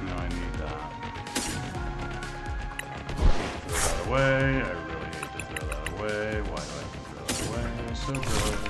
No, I need that. Throw that away. I really hate to throw that away. Why do I have to throw that away? So gross.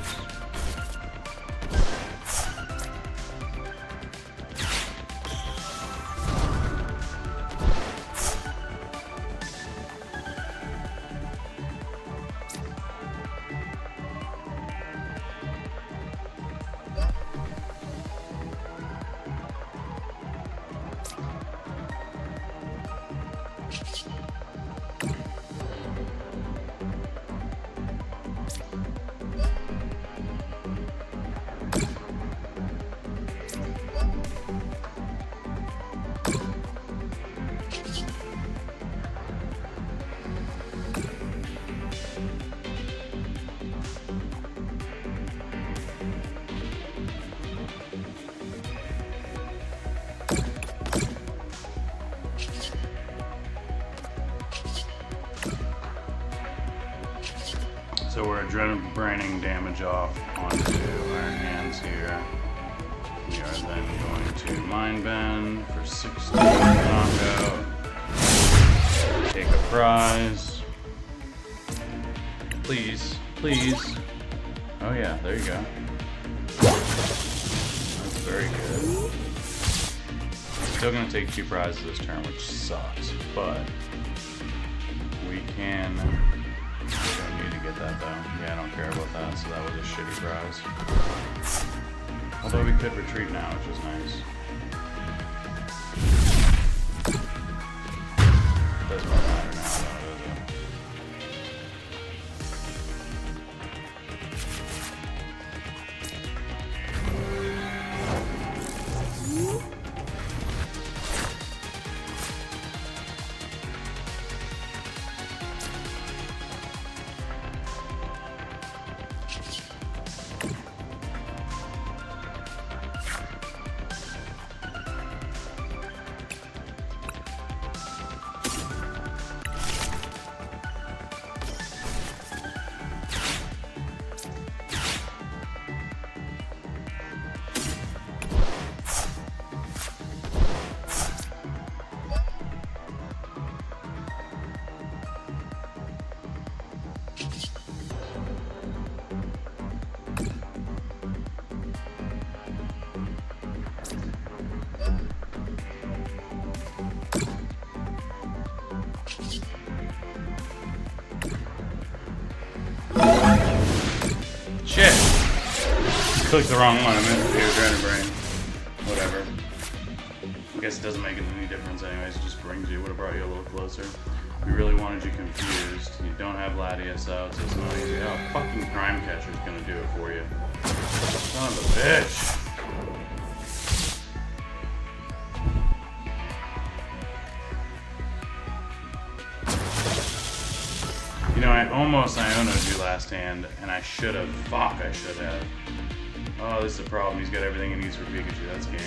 So we're adrenaline damage off onto our hands here. We are then going to Mind Bend for 16 knockout. Take a prize. Please, please. Oh yeah, there you go. That's very good. Still gonna take 2 prizes this turn, which sucks, but we can. Don't need to get that though. Yeah, I don't care about that, so that was a shitty prize. Although we could retreat now, which is nice. Doesn't really matter now, though, does it? Shit! Clicked the wrong one. I meant to do Adrenaline Brain. Whatever. I guess it doesn't make any difference anyways. It just brings you. Would have brought you a little closer. We really wanted you confused. You don't have Latias out, so it's not easy. Oh, fucking Crime Catcher's gonna do it for you. Son of a bitch. You know, I almost Iono'd you last hand, and I should have. Fuck, I should have. Oh, this is a problem. He's got everything he needs for Pikachu. That's game.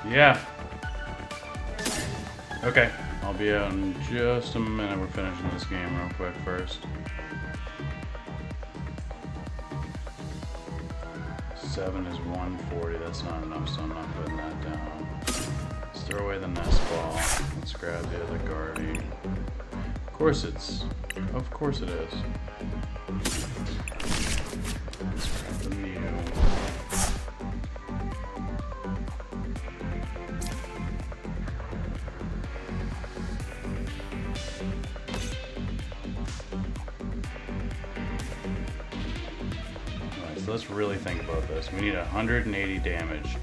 Yeah. Okay, I'll be out in just a minute. We're finishing this game real quick first. 7 is 140. That's not enough, so I'm not putting that down. Let's throw away the nest ball. Let's grab the other Guardy. Of course it is. Let's grab the Mew. Let's really think about this. We need 180 damage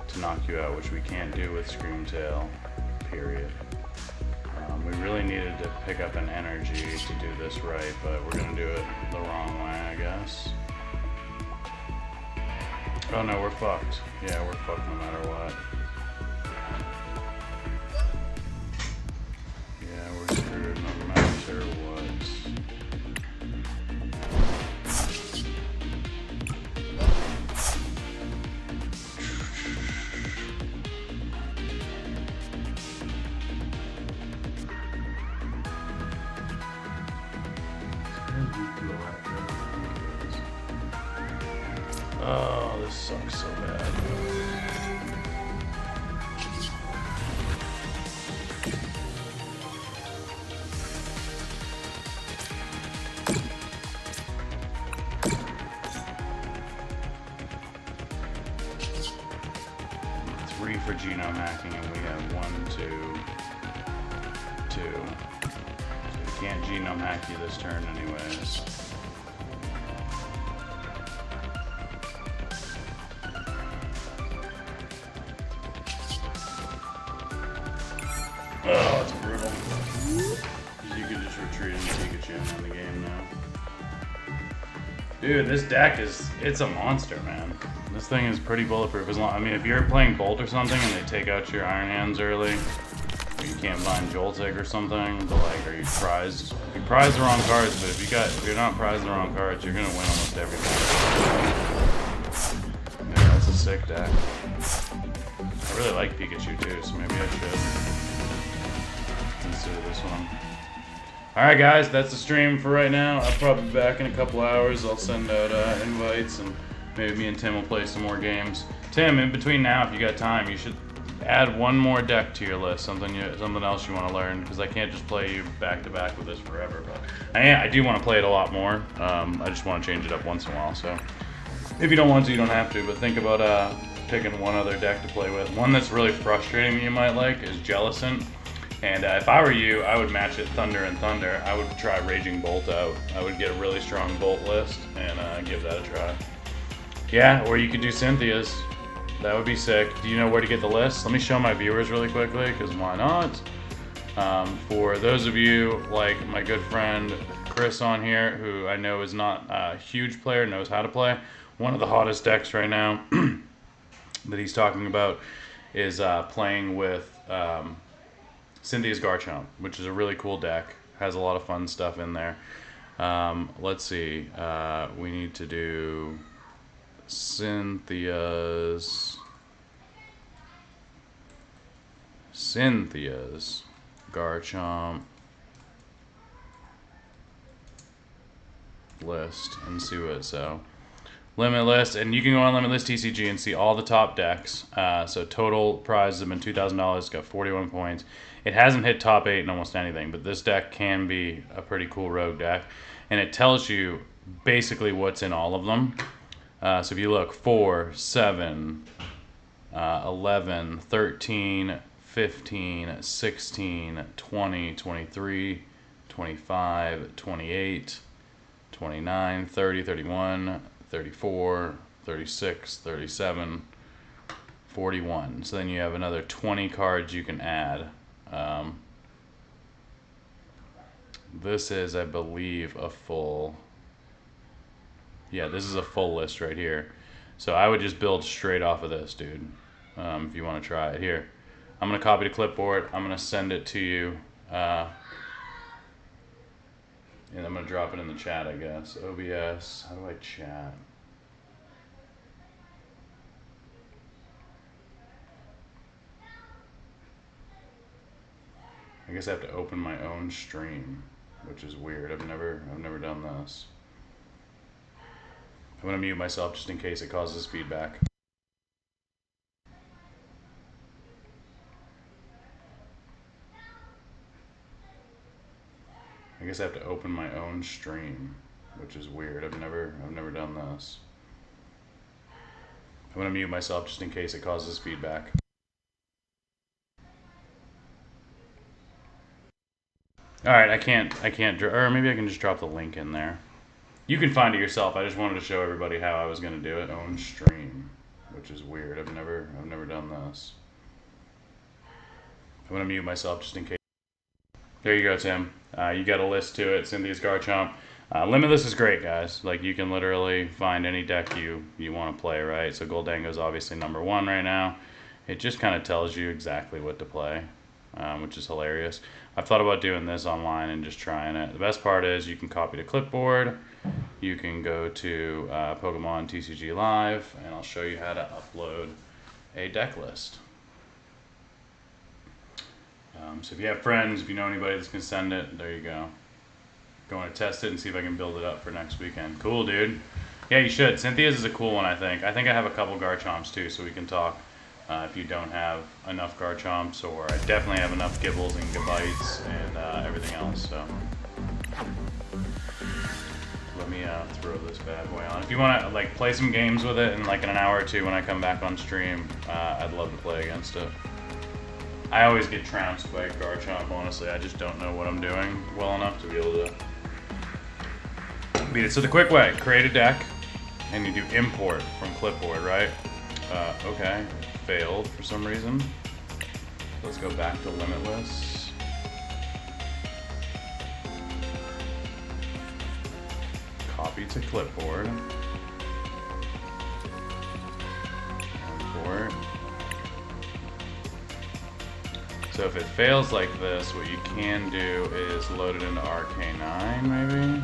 to knock you out, which we can't do with Screamtail, period. We really needed to pick up an energy to do this right, but we're gonna do it the wrong way, I guess. Oh no, we're fucked. Yeah, we're fucked no matter what. Yeah, we're screwed no matter what. Oh, this sucks so bad. 3 for genome hacking, and we have 1, 2, 2. So we can't genome hack you this turn anyways. Oh, it's brutal. You can just retreat into Pikachu and win the game now. Dude, this deck it's a monster, man. This thing is pretty bulletproof. I mean, if you're playing Bolt or something and they take out your Iron Hands early, or you can't find Joltik or something, but like, are you prized? You prize the wrong cards, but if you're not prizing the wrong cards, you're gonna win almost everything. Yeah, that's a sick deck. I really like Pikachu too, so maybe I should consider this one. Alright guys, that's the stream for right now. I'll probably be back in a couple hours. I'll send out invites, and maybe me and Tim will play some more games. Tim, in between now, if you got time, you should add one more deck to your list, something else you want to learn, because I can't just play you back to back with this forever. But I do want to play it a lot more. I just want to change it up once in a while. So if you don't want to, you don't have to. But think about picking one other deck to play with. One that's really frustrating that you might like is Jellicent. And if I were you, I would match it Thunder and Thunder. I would try Raging Bolt out. I would get a really strong Bolt list and give that a try. Yeah, or you could do Cynthia's. That would be sick. Do you know where to get the list? Let me show my viewers really quickly, because why not? For those of you like my good friend Chris on here, who I know is not a huge player, knows how to play, one of the hottest decks right now that he's talking about is playing with Cynthia's Garchomp, which is a really cool deck. Has a lot of fun stuff in there. Let's see. We need to do Cynthia's Garchomp list and see what it's so. Limitless, and you can go on Limitless TCG and see all the top decks. So total prizes have been $2,000. It's got 41 points. It hasn't hit top 8 in almost anything, but this deck can be a pretty cool rogue deck, and it tells you basically what's in all of them. So if you look, 4, 7, 11, 13, 15, 16, 20, 23, 25, 28, 29, 30, 31, 34, 36, 37, 41. So then you have another 20 cards you can add. This is, I believe, a full... Yeah, this is a full list right here. So I would just build straight off of this, dude, if you want to try it. Here, I'm going to copy the clipboard. I'm going to send it to you. And I'm going to drop it in the chat, I guess. OBS, how do I chat? I guess I have to open my own stream, which is weird. I've never done this. I'm going to mute myself just in case it causes feedback. I guess I have to open my own stream, which is weird. I've never done this. I'm going to mute myself just in case it causes feedback. Alright, I can't, or maybe I can just drop the link in there. You can find it yourself. I just wanted to show everybody how I was going to do it. Own stream, which is weird. I've never done this. I'm going to mute myself just in case. There you go, Tim. You got a list to it. Cynthia's Garchomp. Limitless is great, guys. Like, you can literally find any deck you want to play, right? So Goldango's obviously #1 right now. It just kind of tells you exactly what to play, which is hilarious. I've thought about doing this online and just trying it. The best part is you can copy the clipboard. You can go to Pokemon TCG Live, and I'll show you how to upload a deck list. So if you have friends, if you know anybody that's going to send it, there you go. Going to test it and see if I can build it up for next weekend. Cool, dude. Yeah, you should. Cynthia's is a cool one, I think. I think I have a couple Garchomps, too, so we can talk if you don't have enough Garchomps, or I definitely have enough Gibbles and Gabites and everything else, so. Let me throw this bad boy on. If you want to like play some games with it in like in an hour or two when I come back on stream, I'd love to play against it. I always get trounced by Garchomp, honestly. I just don't know what I'm doing well enough to be able to beat it. So the quick way, create a deck, and you do import from clipboard, right? Okay, failed for some reason. Let's go back to Limitless. Copy to clipboard. Import. So if it fails like this, what you can do is load it into RK9 maybe.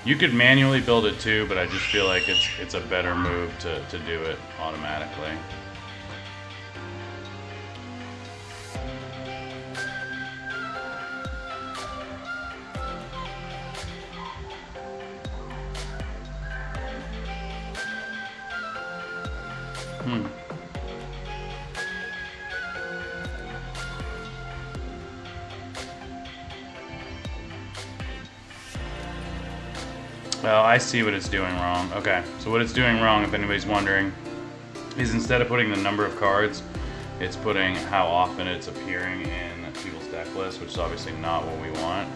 You could manually build it too, but I just feel like it's a better move to do it automatically. Well, I see what it's doing wrong. Okay, so what it's doing wrong, if anybody's wondering, is instead of putting the number of cards, it's putting how often it's appearing in people's deck list, which is obviously not what we want,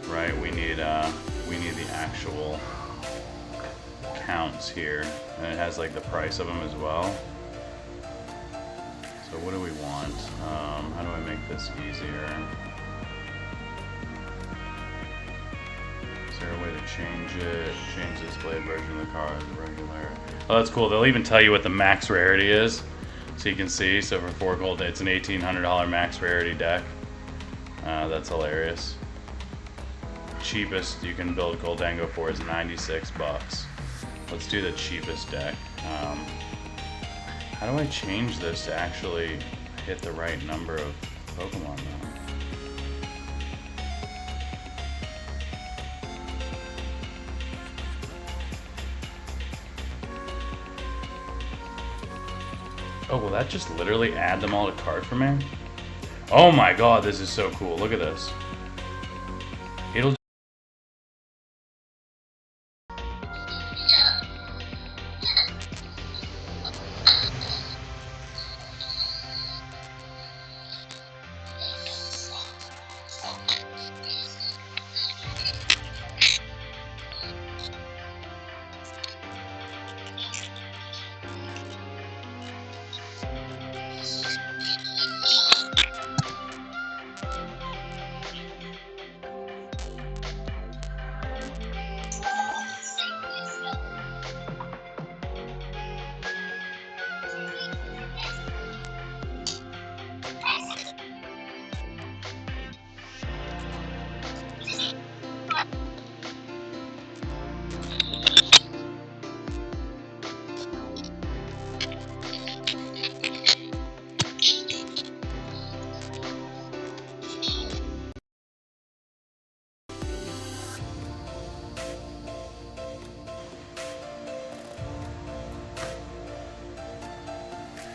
right? We need the actual counts here, and it has like the price of them as well. So what do we want? How do I make this easier? Is there a way to change it? Change the displayed version of the card to regular. Oh, that's cool. They'll even tell you what the max rarity is, so you can see. So for 4 gold, it's an $1,800 max rarity deck. That's hilarious. Cheapest you can build Goldango for is 96 bucks. Let's do the cheapest deck. How do I change this to actually hit the right number of Pokemon though? Oh, will that just literally add them all to cart for me? Oh my god, this is so cool. Look at this. It'll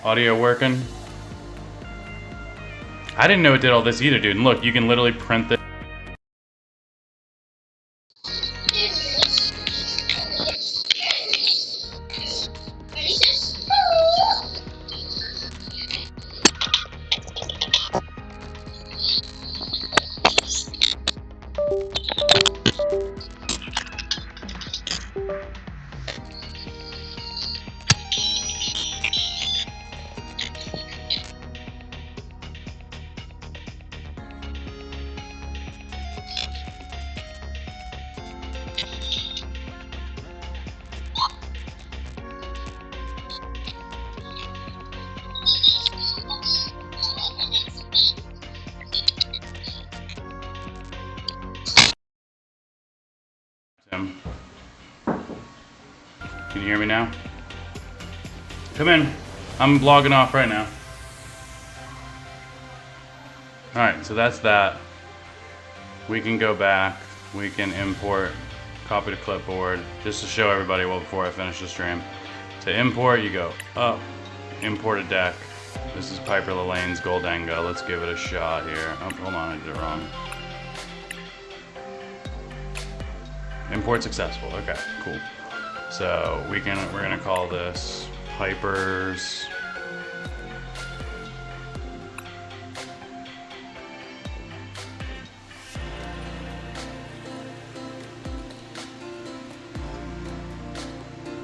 audio working? I didn't know it did all this either, dude. And look, you can literally print this. Can you hear me now? Come in. I'm logging off right now. Alright, so that's that. We can go back. We can import, copy to clipboard, just to show everybody well before I finish the stream. To import, you go up imported deck. This is Piper Lelane's Goldango. Let's give it a shot here. Oh, hold on, I did it wrong. Import successful. Okay, cool. So we're gonna call this Piper's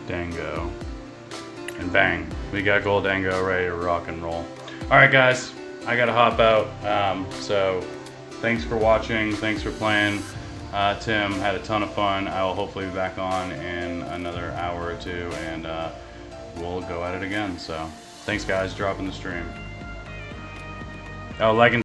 Dango. And bang, we got Goldango ready to rock and roll. Alright guys, I gotta hop out. So thanks for watching, thanks for playing. Tim, had a ton of fun. I will hopefully be back on in another hour or two, and we'll go at it again. So thanks guys, dropping the stream. Oh, like and